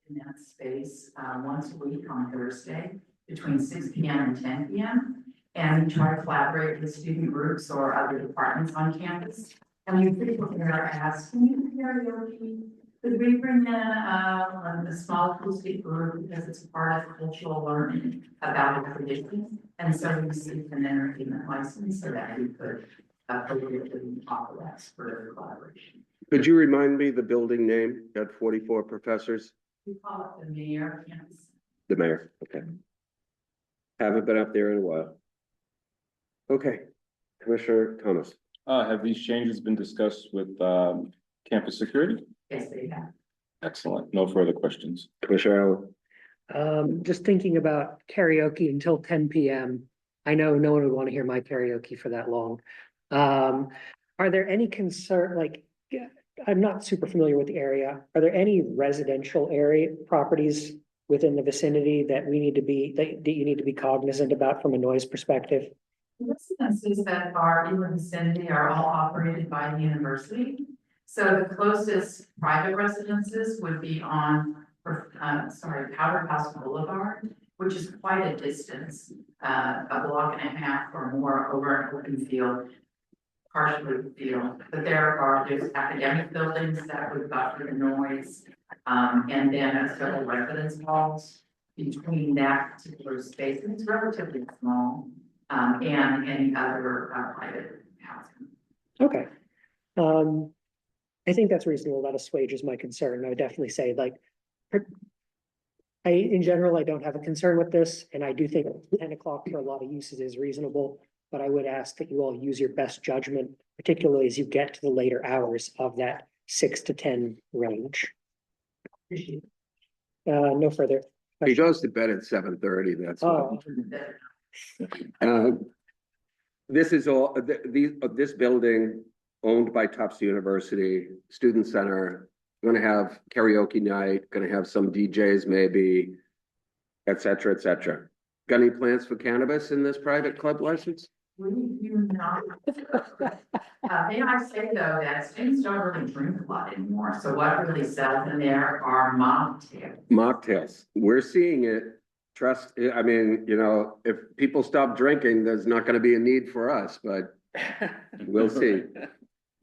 in that space once a week on Thursday between 6 p.m. and 10 p.m. And we try to collaborate with student groups or other departments on campus. And we frequently are asked, can you do karaoke? Could we bring in a small acoustic group because it's part of cultural learning about the traditions? And so we received an entertainment license so that we could appropriately offer that for collaboration. Could you remind me the building name at 44 Professors? We call it the Mayor Campus. The mayor, okay. Haven't been up there in a while. Okay, Commissioner Thomas. Have these changes been discussed with, campus security? Yes, they have. Excellent. No further questions. Commissioner Allen. Just thinking about karaoke until 10 p.m. I know no one would want to hear my karaoke for that long. Are there any I'm not super familiar with the area. Are there any residential area properties within the vicinity that you need to be cognizant about from a noise perspective? The residences that are in the vicinity are all operated by the university. So the closest private residences would be on, Powder House Boulevard, which is quite a distance, a block and a half or more over an open field, partially field. But there's academic buildings that would buffer the noise, and then several residence halls. between that particular space, and it's relatively small, and any other private housing. Okay. I think that's reasonable. That assuages my concern. I would definitely say like, in general, I don't have a concern with this, and I do think 10 o'clock for a lot of uses is reasonable. But I would ask that you all use your best judgment, particularly as you get to the later hours of that 6 to 10 range. No further. He goes to bed at 7:30, that's why. Oh, This is all, this building owned by Tufts University, Student Center, gonna have karaoke night, gonna have some DJs maybe, et cetera, et cetera. Got any plans for cannabis in this private club license? We do not. May I say though, that students don't really drink a lot anymore, so what really sells in there are mocktails. Mocktails. We're seeing it. Trust, I mean, you know, if people stop drinking, there's not gonna be a need for us, but we'll see.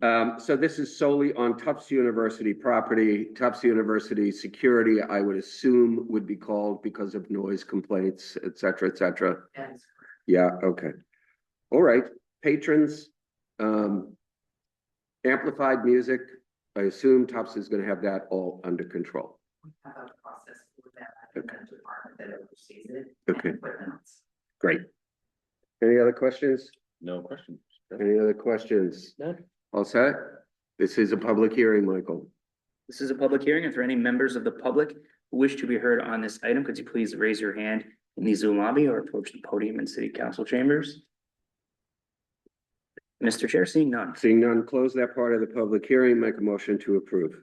So this is solely on Tufts University property. Tufts University security, I would assume, would be called because of noise complaints, et cetera, et cetera. That is Yeah, okay. All right, patrons, amplified music, I assume Tufts is gonna have that all under control. we have a process for that, in the department that oversees it. Okay. And equipment. Great. Any other questions? No question. Any other questions? no. All set? This is a public hearing, Michael. This is a public hearing, and for any members of the public who wish to be heard on this item, could you please raise your hand in the Zoom lobby or approach the podium in city council chambers? Mr. Chair, seeing none. Seeing none, close that part of the public hearing, make a motion to approve.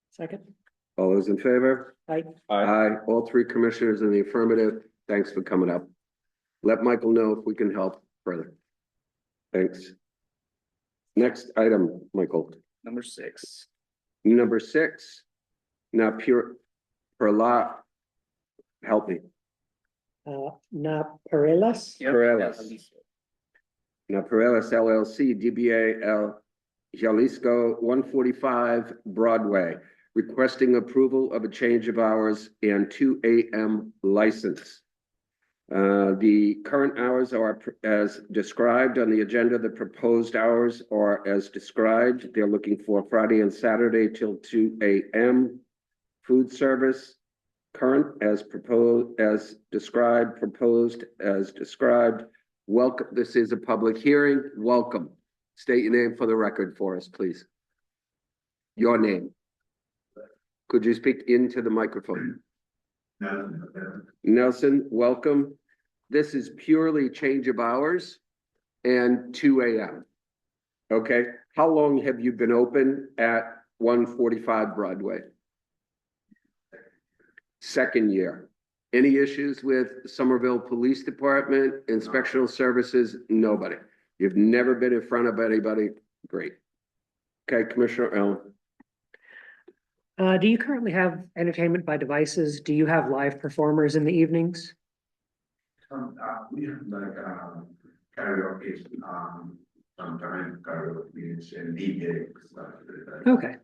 Second. All those in favor? Aye. Aye. All three commissioners in the affirmative. Thanks for coming up. Let Michael know if we can help further. Thanks. Next item, Michael. Number 6. Number 6. Now, per lot, help me. Na Parelas. Yep. Corrales. Now, Pareles LLC, DBA El Jalisco, 145 Broadway, requesting approval of a change of hours and 2 a.m. license. The current hours are as described on the agenda. The proposed hours are as described. They're looking for Friday and Saturday till 2 a.m. Food service, current as proposed, as described, proposed as described. Welcome. This is a public hearing. Welcome. State your name for the record for us, please. Your name. Could you speak into the microphone? Nelson, welcome. This is purely change of hours and 2 a.m. Okay, how long have you been open at 145 Broadway? Second year. Any issues with Somerville Police Department, inspectional services? Nobody. You've never been in front of anybody? Great. Okay, Commissioner Allen. Do you currently have entertainment by devices? Do you have live performers in the evenings? We have like karaoke, sometimes karaoke and DJ stuff. Okay.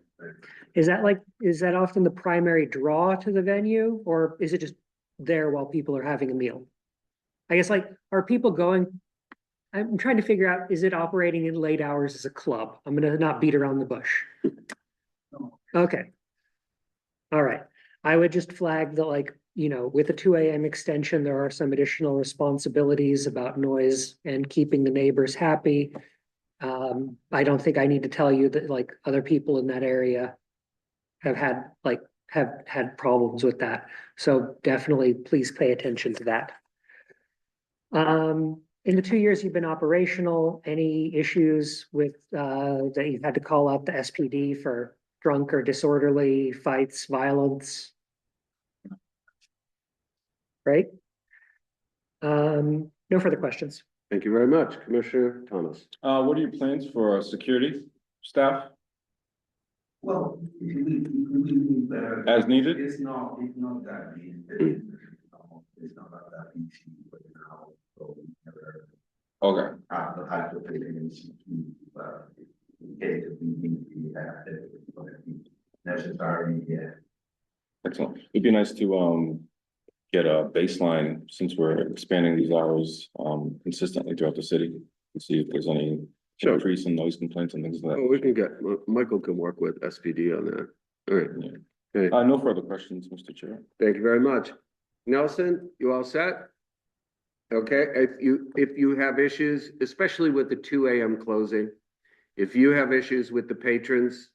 Is that often the primary draw to the venue, or is it just there while people are having a meal? I guess, like, are people going? I'm trying to figure out, is it operating in late hours as a club? I'm gonna not beat around the bush. Okay. All right. I would just flag that, like, you know, with a 2 a.m. extension, there are some additional responsibilities about noise and keeping the neighbors happy. I don't think I need to tell you that, like, other people in that area have had problems with that. So definitely please pay attention to that. In the 2 years you've been operational, any issues with that you've had to call out the SPD for drunk or disorderly fights, violence? Right? No further questions. Thank you very much, Commissioner Thomas. What are your plans for security staff Well, as needed? it's not that easy. It's not that easy, but now, so we never Okay, have the type of things to, in case we have it necessary, yeah. excellent. It'd be nice to get a baseline, since we're expanding these hours, consistently throughout the city, and see if there's any Sure. increase in noise complaints and things like Oh, that. we can get, Michael can work with SPD on that. All right. Yeah. Okay. No further questions, Mr. Chair. Thank you very much. Nelson, you all set? Okay, if you have issues, especially with the 2 a.m. closing, if you have issues with the patrons,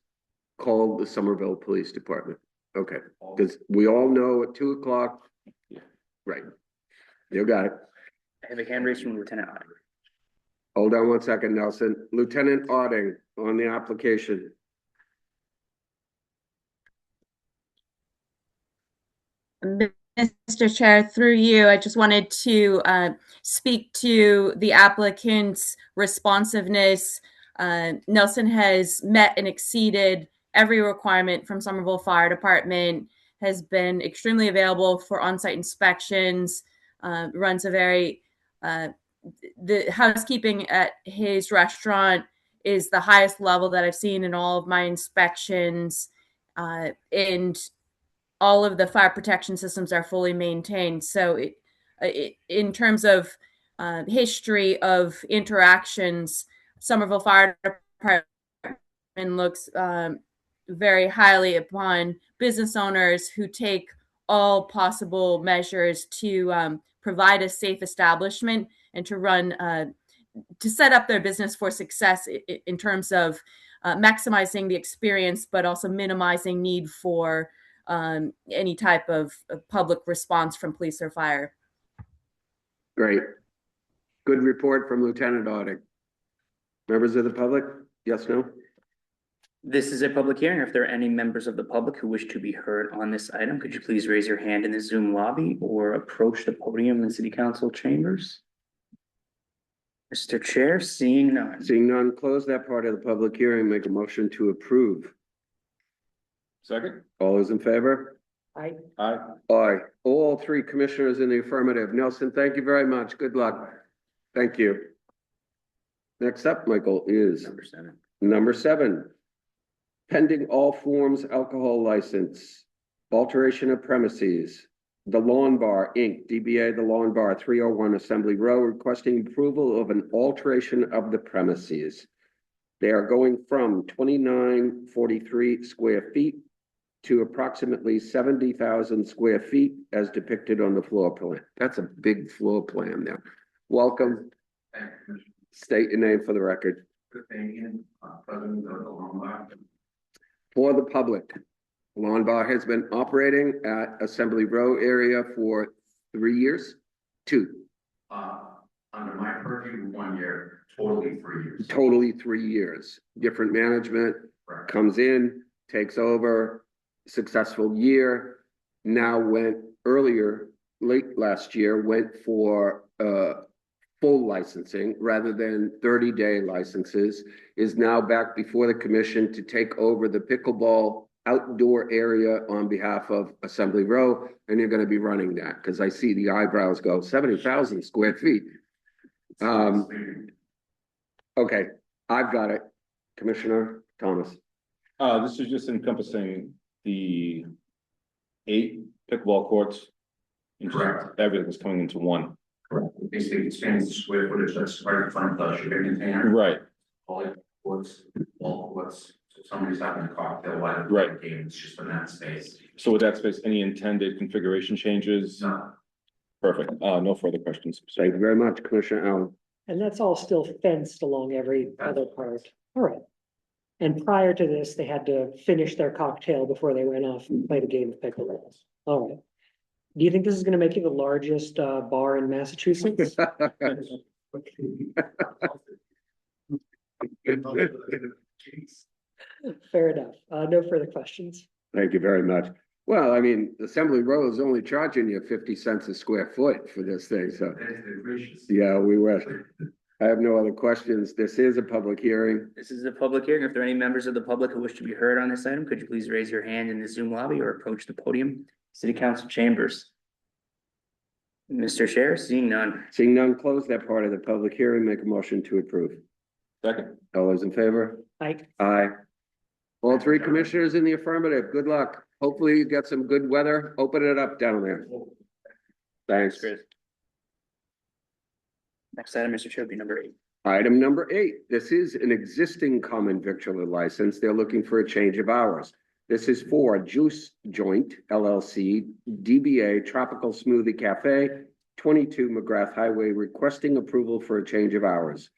call the Somerville Police Department. Okay, because we all know at 2 o'clock, right? You got it. I have a hand raised from Lieutenant Otter. Hold on one second, Nelson. Lieutenant Otting on the application. Mr. Chair, through you, I just wanted to speak to the applicant's responsiveness. Nelson has met and exceeded every requirement from Somerville Fire Department, has been extremely available for on-site inspections, runs a very, the housekeeping at his restaurant is the highest level that I've seen in all of my inspections. And all of the fire protection systems are fully maintained. So in terms of history of interactions, Somerville Fire Department looks very highly upon business owners who take all possible measures to provide a safe establishment and to run, to set up their business for success in terms of maximizing the experience, but also minimizing need for any type of public response from police or fire. Great. Good report from Lieutenant Otting. Members of the public? Yes, no? This is a public hearing. If there are any members of the public who wish to be heard on this item, could you please raise your hand in the Zoom lobby or approach the podium in City Council chambers? Mr. Chair, seeing none. Seeing none, close that part of the public hearing, make a motion to approve. Second? All those in favor? Aye. Aye. Aye. All three commissioners in the affirmative. Nelson, thank you very much. Good luck. Thank you. Next up, Michael, is number 7. Pending all forms alcohol license, alteration of premises. The Lawn Bar, Inc., DBA The Lawn Bar, 301 Assembly Row, requesting approval of an alteration of the premises. They are going from 2943 square feet to approximately 70,000 square feet as depicted on the floor plan. That's a big floor plan there. Welcome. State your name for the record. President of the Lawn Bar. For the public, Lawn Bar has been operating at Assembly Row area for 3 years? 2. Under my purview, 1 year, totally 3 years. Totally 3 years. Different management Correct. comes in, takes over, successful year. Now went earlier, late last year, went for full licensing rather than 30-day licenses, is now back before the commission to take over the pickleball outdoor area on behalf of Assembly Row, and you're going to be running that because I see the eyebrows go 70,000 square feet. Okay, I've got it. Commissioner Thomas. This is just encompassing the 8 pickleball courts. And just Correct. everything's coming into one. Correct. Basically, expands the square footage that's right in front of the shipping container. Right, All the courts, all courts. So somebody's having a cocktail while they're Right. playing game, it's just in that space. so with that space, any intended configuration changes? No, Perfect, no further questions. Thank you very much, Commissioner Allen. And that's all still fenced along every other part. All right. And prior to this, they had to finish their cocktail before they went off and played a game of pickleball. All right. Do you think this is going to make you the largest bar in Massachusetts? Fair enough. No further questions. Thank you very much. Well, I mean, Assembly Row is only charging you 50 cents a square foot for this thing, so. Yeah, we were. I have no other questions. This is a public hearing. This is a public hearing. If there are any members of the public who wish to be heard on this item, could you please raise your hand in the Zoom lobby or approach the podium, City Council chambers? Mr. Chair, seeing none. Seeing none, close that part of the public hearing, make a motion to approve. Second. All those in favor? Aye. Aye. All three commissioners in the affirmative. Good luck. Hopefully you get some good weather. Open it up down there. Thanks. Chris. Next item, Mr. Chair, would be number 8. Item number 8, this is an existing common victualler license. They're looking for a change of hours. This is for Juice Joint LLC, DBA Tropical Smoothie Cafe, 22 McGrath Highway, requesting approval for a change of hours.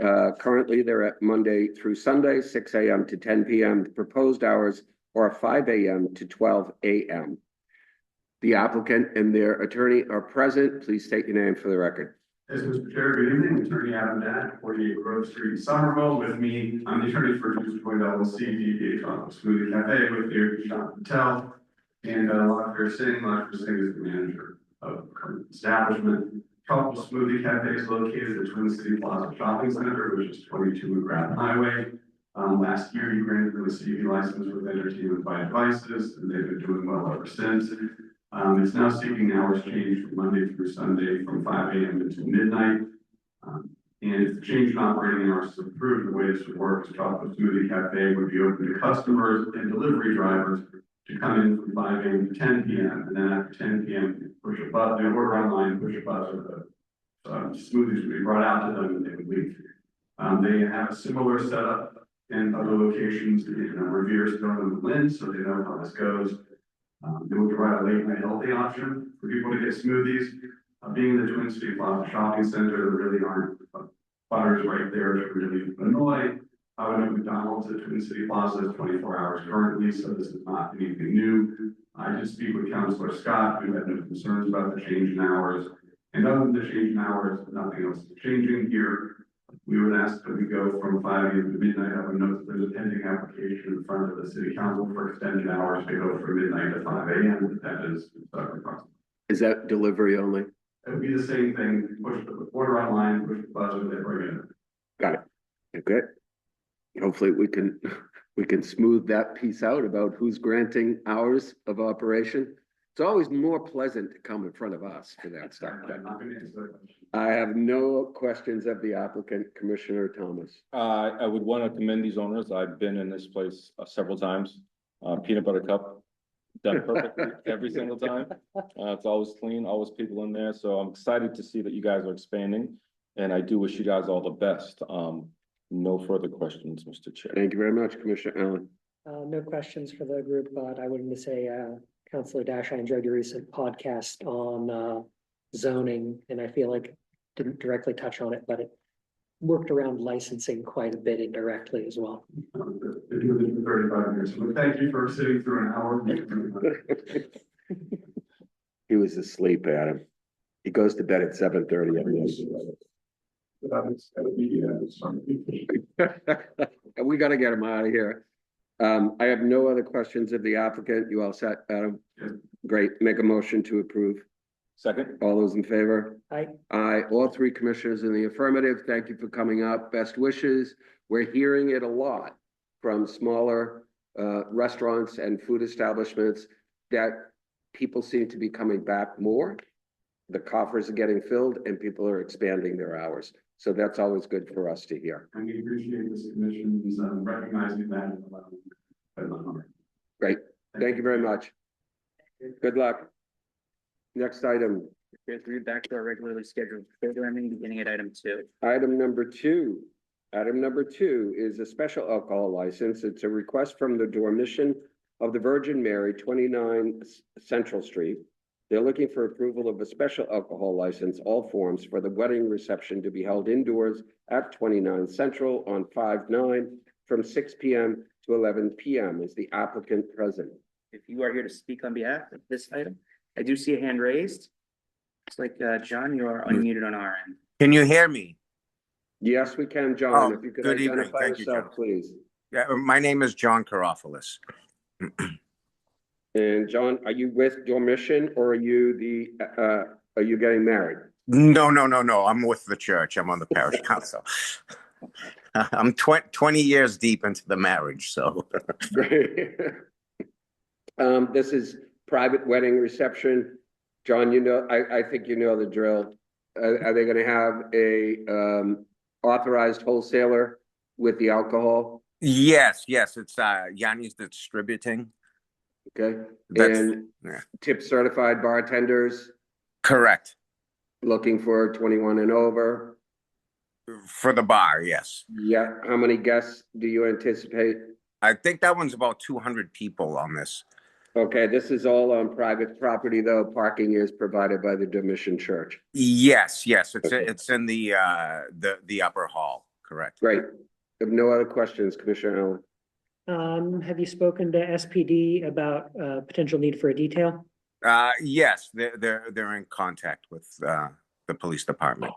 Currently, they're at Monday through Sunday, 6 a.m. to 10 p.m. The proposed hours are 5 a.m. to 12 a.m. The applicant and their attorney are present. Please state your name for the record. Yes, Mr. Chair, good evening, Attorney Adam Dash, 48 Grove Street, Somerville. With me, I'm the attorney for Juice Joint LLC, DBA Tropical Smoothie Cafe, with Eric Sean Patel, and Lachlan Singh. Lachlan Singh is the manager of the current establishment. Tropical Smoothie Cafe is located at the Twin City Plaza Shopping Center, which is 22 McGrath Highway. Last year, you granted them a CB license with Entertainment by Devices, and they've been doing well ever since. It's now seeking hours change from Monday through Sunday from 5 a.m. until midnight. And if the change in operating hours is approved, the way this would work is Chocolate Smoothie Cafe would be open to customers and delivery drivers to come in from 5 a.m. to 10 p.m. And then after 10 p.m., push a button, they order online, push a button, the smoothies would be brought out to them and they would leave. They have a similar setup in other locations in Revere, Stone, and Lynn, so they know how this goes. They will provide a late night healthy option for people to get smoothies. Being in the Twin City Plaza Shopping Center, there really aren't butters right there to really annoy. I would know McDonald's at Twin City Plaza is 24 hours currently, so this is not anything new. I did speak with Councilor Scott, who had no concerns about the change in hours. And other than the change in hours, nothing else is changing here. We would ask that we go from 5 a.m. to midnight. I would note that there's a pending application in front of the city council for extended hours to go from midnight to 5 a.m. That is Is that delivery only? It would be the same thing. Push the order online, push the buzzer, they bring it in. Got it. Okay. Hopefully we can smooth that piece out about who's granting hours of operation. It's always more pleasant to come in front of us for that stuff. I'm not going to answer that question. I have no questions of the applicant, Commissioner Thomas. I would want to commend these owners. I've been in this place several times. Peanut butter cup, done perfectly every single time. It's always clean, always people in there. So I'm excited to see that you guys are expanding. And I do wish you guys all the best. No further questions, Mr. Chair. Thank you very much, Commissioner Allen. No questions for the group, but I wanted to say, Councilor Dash, I enjoyed your recent podcast on zoning, and I feel like didn't directly touch on it, but it worked around licensing quite a bit indirectly as well. Been doing this for 35 years. So thank you for sitting through an hour. He was asleep, Adam. He goes to bed at 7:30 every night. We got to get him out of here. I have no other questions of the applicant. You all set, Adam? Yes. Great. Make a motion to approve. Second. All those in favor? Aye. Aye. All 3 commissioners in the affirmative. Thank you for coming up. Best wishes. We're hearing it a lot from smaller restaurants and food establishments that people seem to be coming back more. The coffers are getting filled and people are expanding their hours. So that's always good for us to hear. And we appreciate this commission's recognizing that. Great. Thank you very much. Good luck. Next item. We're back to our regularly scheduled programming, beginning at item 2. Item number 2. Item number 2 is a special alcohol license. It's a request from the Dormition of the Virgin Mary, 29 Central Street. They're looking for approval of a special alcohol license, all forms, for the wedding reception to be held indoors at 29 Central on 5/9 from 6 p.m. to 11 p.m. Is the applicant present? If you are here to speak on behalf of this item, I do see a hand raised. It's like, John, you are unmuted on our end. Can you hear me? Yes, we can, John. Oh, If you could good evening. identify Thank you, yourself, John. please. Yeah, my name is John Karopoulos. And John, are you with Dormition or are you getting married? No. I'm with the church. I'm on the parish council. I'm 20 years deep into the marriage, so. This is private wedding reception. John, I think you know the drill. Are they gonna have a authorized wholesaler with the alcohol? Yes, it's Yanni's distributing. Okay, That's- and yeah. tip certified bartenders. Correct. Looking for 21 and over. For the bar, yes. Yeah, how many guests do you anticipate? I think that one's about 200 people on this. Okay, this is all on private property, though. Parking is provided by the Domitian Church. Yes, yes, Okay. it's in the upper hall, correct. Great. If no other questions, Commissioner Allen. Have you spoken to SPD about potential need for a detail? Yes, they're in contact with the police department.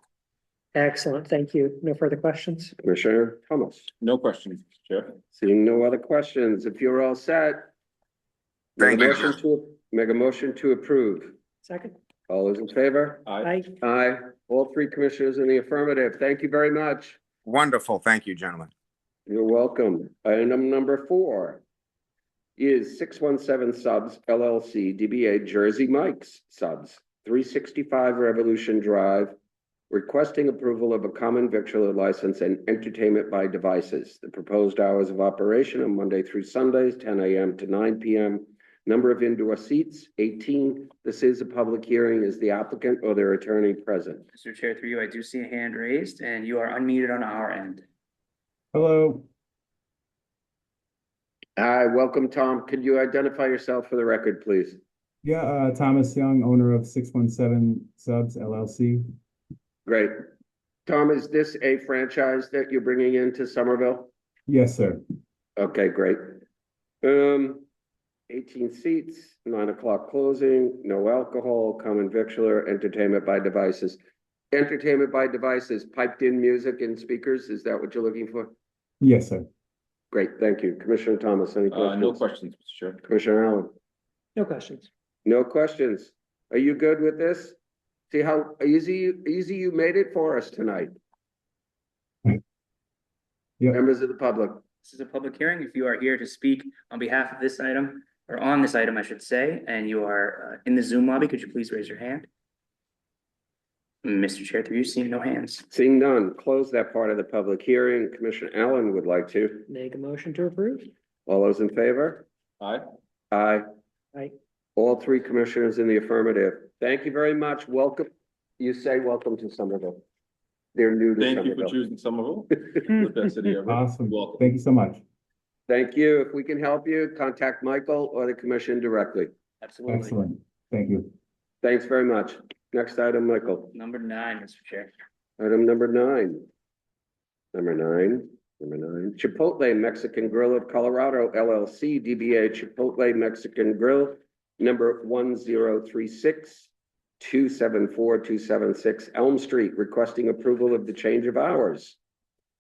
Excellent, thank you. No further questions? Commissioner Thomas. No questions, Mr. Chair. Seeing no other questions, if you're all set. Thank you. Make a motion to approve. Second? All those in favor? Aye. Aye. All three commissioners in the affirmative. Thank you very much. Wonderful, thank you, gentlemen. You're welcome. Item number 4 is 617 Subs LLC, DBA Jersey Mike's Subs, 365 Revolution Drive, requesting approval of a common victualler license and entertainment by devices. The proposed hours of operation are Monday through Sundays, 10 a.m. to 9 p.m. Number of indoor seats, 18. This is a public hearing. Is the applicant or their attorney present? Mr. Chair, through you, I do see a hand raised and you are unmuted on our end. Hello. Hi, welcome, Tom. Could you identify yourself for the record, please? Yeah, Thomas Young, owner of 617 Subs LLC. Great. Tom, is this a franchise that you're bringing into Somerville? Yes, sir. Okay, great. 18 seats, 9 o'clock closing, no alcohol, common victualler, entertainment by devices. Entertainment by devices, piped in music and speakers, is that what you're looking for? Yes, sir. Great, thank you. Commissioner Thomas, any questions? No questions, Mr. Chair. Commissioner Allen? No questions. No questions. Are you good with this? See how easy you made it for us tonight? Yeah. Members of the public. This is a public hearing. If you are here to speak on behalf of this item, or on this item, I should say, and you are in the Zoom lobby, could you please raise your hand? Mr. Chair, through you, seeing no hands. Seeing none, close that part of the public hearing. Commissioner Allen would like to. Make a motion to approve? All those in favor? Aye. Aye. Aye. All three commissioners in the affirmative. Thank you very much. Welcome. You say welcome to Somerville. They're new to Thank you Somerville. for choosing Somerville. The best city ever. Awesome. Welcome. Thank you so much. Thank you. If we can help you, contact Michael or the commission directly. Absolutely. Excellent. Thank you. Thanks very much. Next item, Michael. Number 9, Mr. Chair. Item number 9. Number nine. Chipotle Mexican Grill of Colorado LLC, DBA Chipotle Mexican Grill, number 1036-274-276 Elm Street, requesting approval of the change of hours.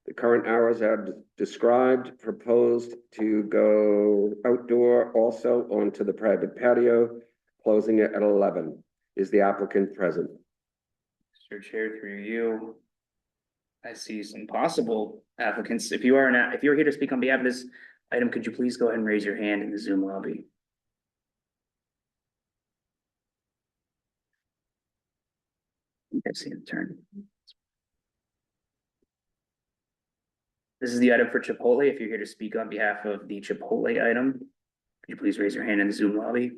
The current hours are described, proposed to go outdoor, also onto the private patio, closing it at 11. Is the applicant present? Mr. Chair, through you, I see some possible applicants. If you are here to speak on behalf of this item, could you please go ahead and raise your hand in the Zoom lobby? I've seen it turn. This is the item for Chipotle. If you're here to speak on behalf of the Chipotle item, could you please raise your hand in the Zoom lobby?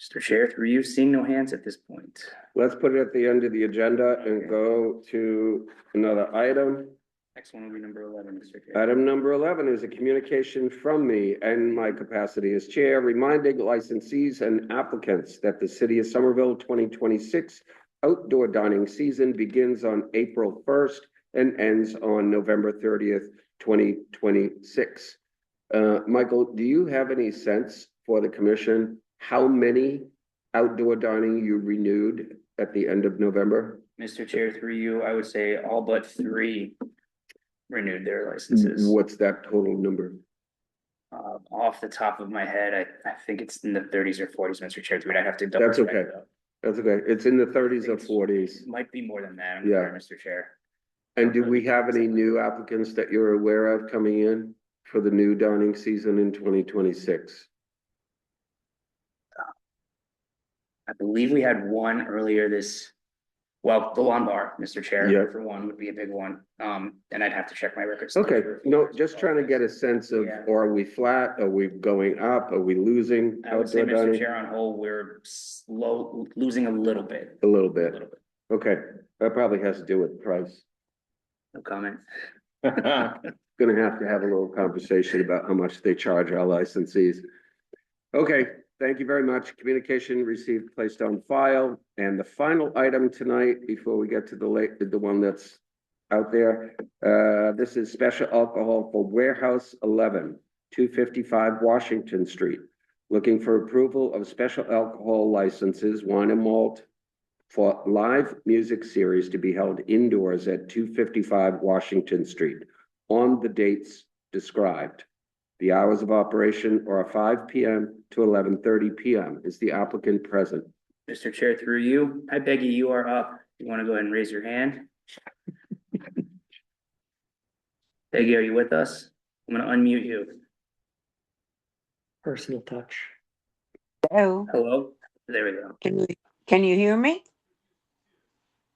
Mr. Chair, through you, seeing no hands at this point. Let's put it at the end of the agenda and go to another item. Next one will be number 11, Mr. Chair. Item number 11 is a communication from me and my capacity as chair, reminding licensees and applicants that the City of Somerville 2026 outdoor dining season begins on April 1st and ends on November 30th, 2026. Michael, do you have any sense for the commission how many outdoor dining you renewed at the end of November? Mr. Chair, through you, I would say all but 3 renewed their licenses. What's that total number? Off the top of my head, I think it's in the 30s or 40s, Mr. Chair, through it. I have to double That's check. okay. Though. That's okay. It's in the 30s or 40s. It might be more than that, I'm Yeah. sorry, Mr. Chair. And do we have any new applicants that you're aware of coming in for the new dining season in 2026? I believe we had one earlier this Well, the lawn bar, Mr. Chair, Yeah. for one, would be a big one. And I'd have to check my records. Okay, no, just trying to get a sense of, Yeah. are we flat? Are we going up? Are we losing? I would say, outdoor Mr. dining? Chair, on whole, we're slow, losing a little bit. A little A bit. little bit. Okay, that probably has to do with price. No comment. Gonna have to have a little conversation about how much they charge our licensees. Okay, thank you very much. Communication received, placed on file. And the final item tonight, before we get to the one that's out there, this is special alcohol for Warehouse 11, 255 Washington Street. Looking for approval of special alcohol licenses, wine and malt, for live music series to be held indoors at 255 Washington Street on the dates described. The hours of operation are 5 p.m. to 11:30 p.m. Is the applicant present? Mr. Chair, through you, hi Peggy, you are up. You want to go ahead and raise your hand? Peggy, are you with us? I'm gonna unmute you. Personal touch. Hello, Hello? There we go. can you hear me?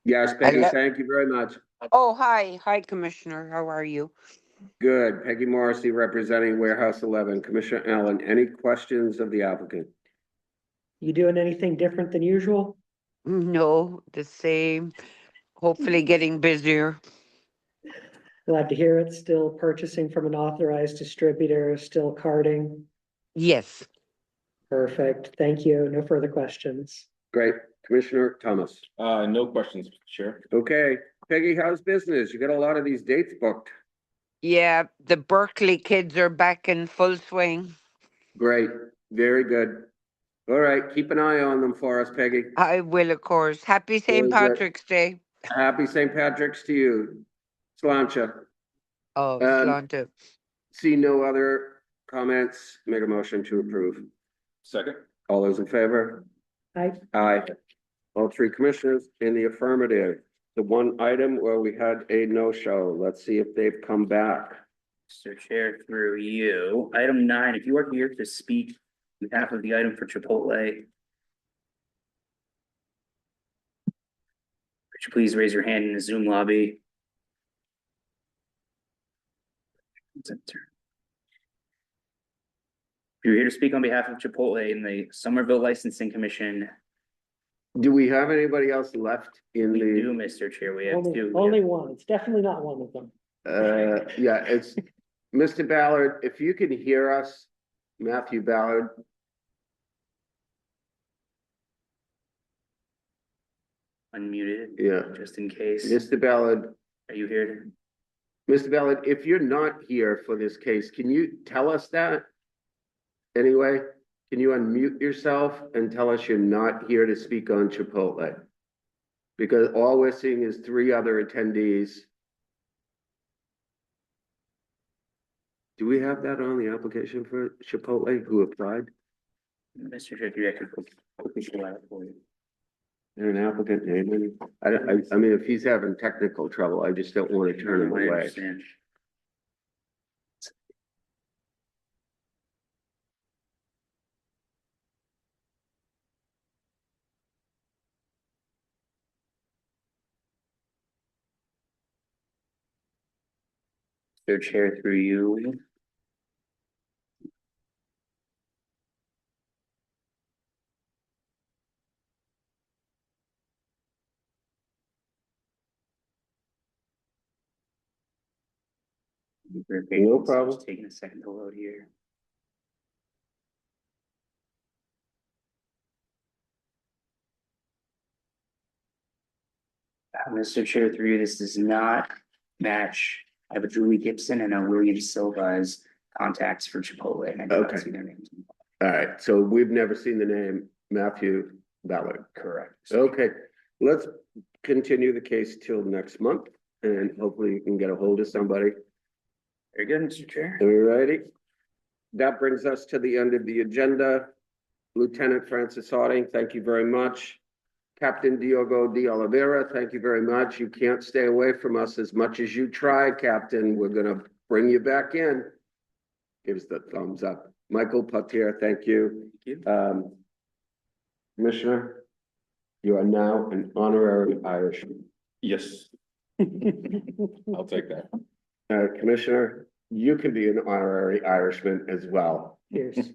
Yes, Peggy, Hello? thank you very much. Oh, hi, Commissioner, how are you? Good. Peggy Morrissey representing Warehouse 11. Commissioner Allen, any questions of the applicant? You doing anything different than usual? No, the same, hopefully getting busier. Glad to hear it. Still purchasing from an authorized distributor, still carting. Yes, Perfect. Thank you. No further questions. Great. Commissioner Thomas. No questions, Mr. Chair. Okay. Peggy, how's business? You got a lot of these dates booked. yeah, the Berkeley kids are back in full swing. Great. Very good. All right. Keep an eye on them for us, Peggy. I will, of course. Happy St. Very good. Patrick's Day. Happy St. Patrick's to you. Sláinte. Oh, Um, Slanta. See no other comments. Make a motion to approve. Second. All those in favor? Aye. Aye. All three commissioners in the affirmative. The one item where we had a no-show. Let's see if they've come back. Mr. Chair, through you, item 9, if you are here to speak on behalf of the item for Chipotle, could you please raise your hand in the Zoom lobby? If you're here to speak on behalf of Chipotle in the Somerville Licensing Commission, Do we have anybody else left in we the, do, Mr. Chair, we have Only, two. only one. It's definitely not one of them. yeah, it's Mr. Ballard, if you can hear us, Matthew Ballard. Unmuted, Yeah, just in case. Mr. Ballard, Are you here? Mr. Ballard, if you're not here for this case, can you tell us that? Anyway, can you unmute yourself and tell us you're not here to speak on Chipotle? Because all we're seeing is 3 other attendees. Do we have that on the application for Chipotle who applied? Mr. Chair, if you could quickly pull that for you. There an applicant name? I mean, if he's having technical trouble, I just don't want to turn him I away. understand. Mr. Chair, through you. No problem. Just taking a second to load here. Mr. Chair, through you, this does not match. I have a Julie Gibson and a William Silva's contacts for Chipotle, and I do not Okay. see their names. All right, so we've never seen the name Matthew Ballard. Correct. Okay, let's continue the case till next month and hopefully you can get a hold of somebody. Very good, Mr. Chair. All righty. That brings us to the end of the agenda. Lieutenant Francis Harding, thank you very much. Captain Diogo de Oliveira, thank you very much. You can't stay away from us as much as you try, Captain. We're gonna bring you back in. Gives the thumbs up. Michael Patier, thank you. Thank you. Commissioner, You are now an honorary Irishman. Yes. I'll take that. Commissioner, you can be an honorary Irishman as well. Cheers.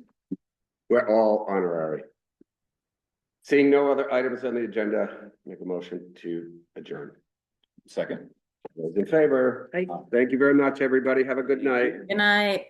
We're all honorary. Seeing no other items on the agenda, make a motion to adjourn. Second. Those in favor? Aye. Thank you very much, everybody. Have a good night. Good night.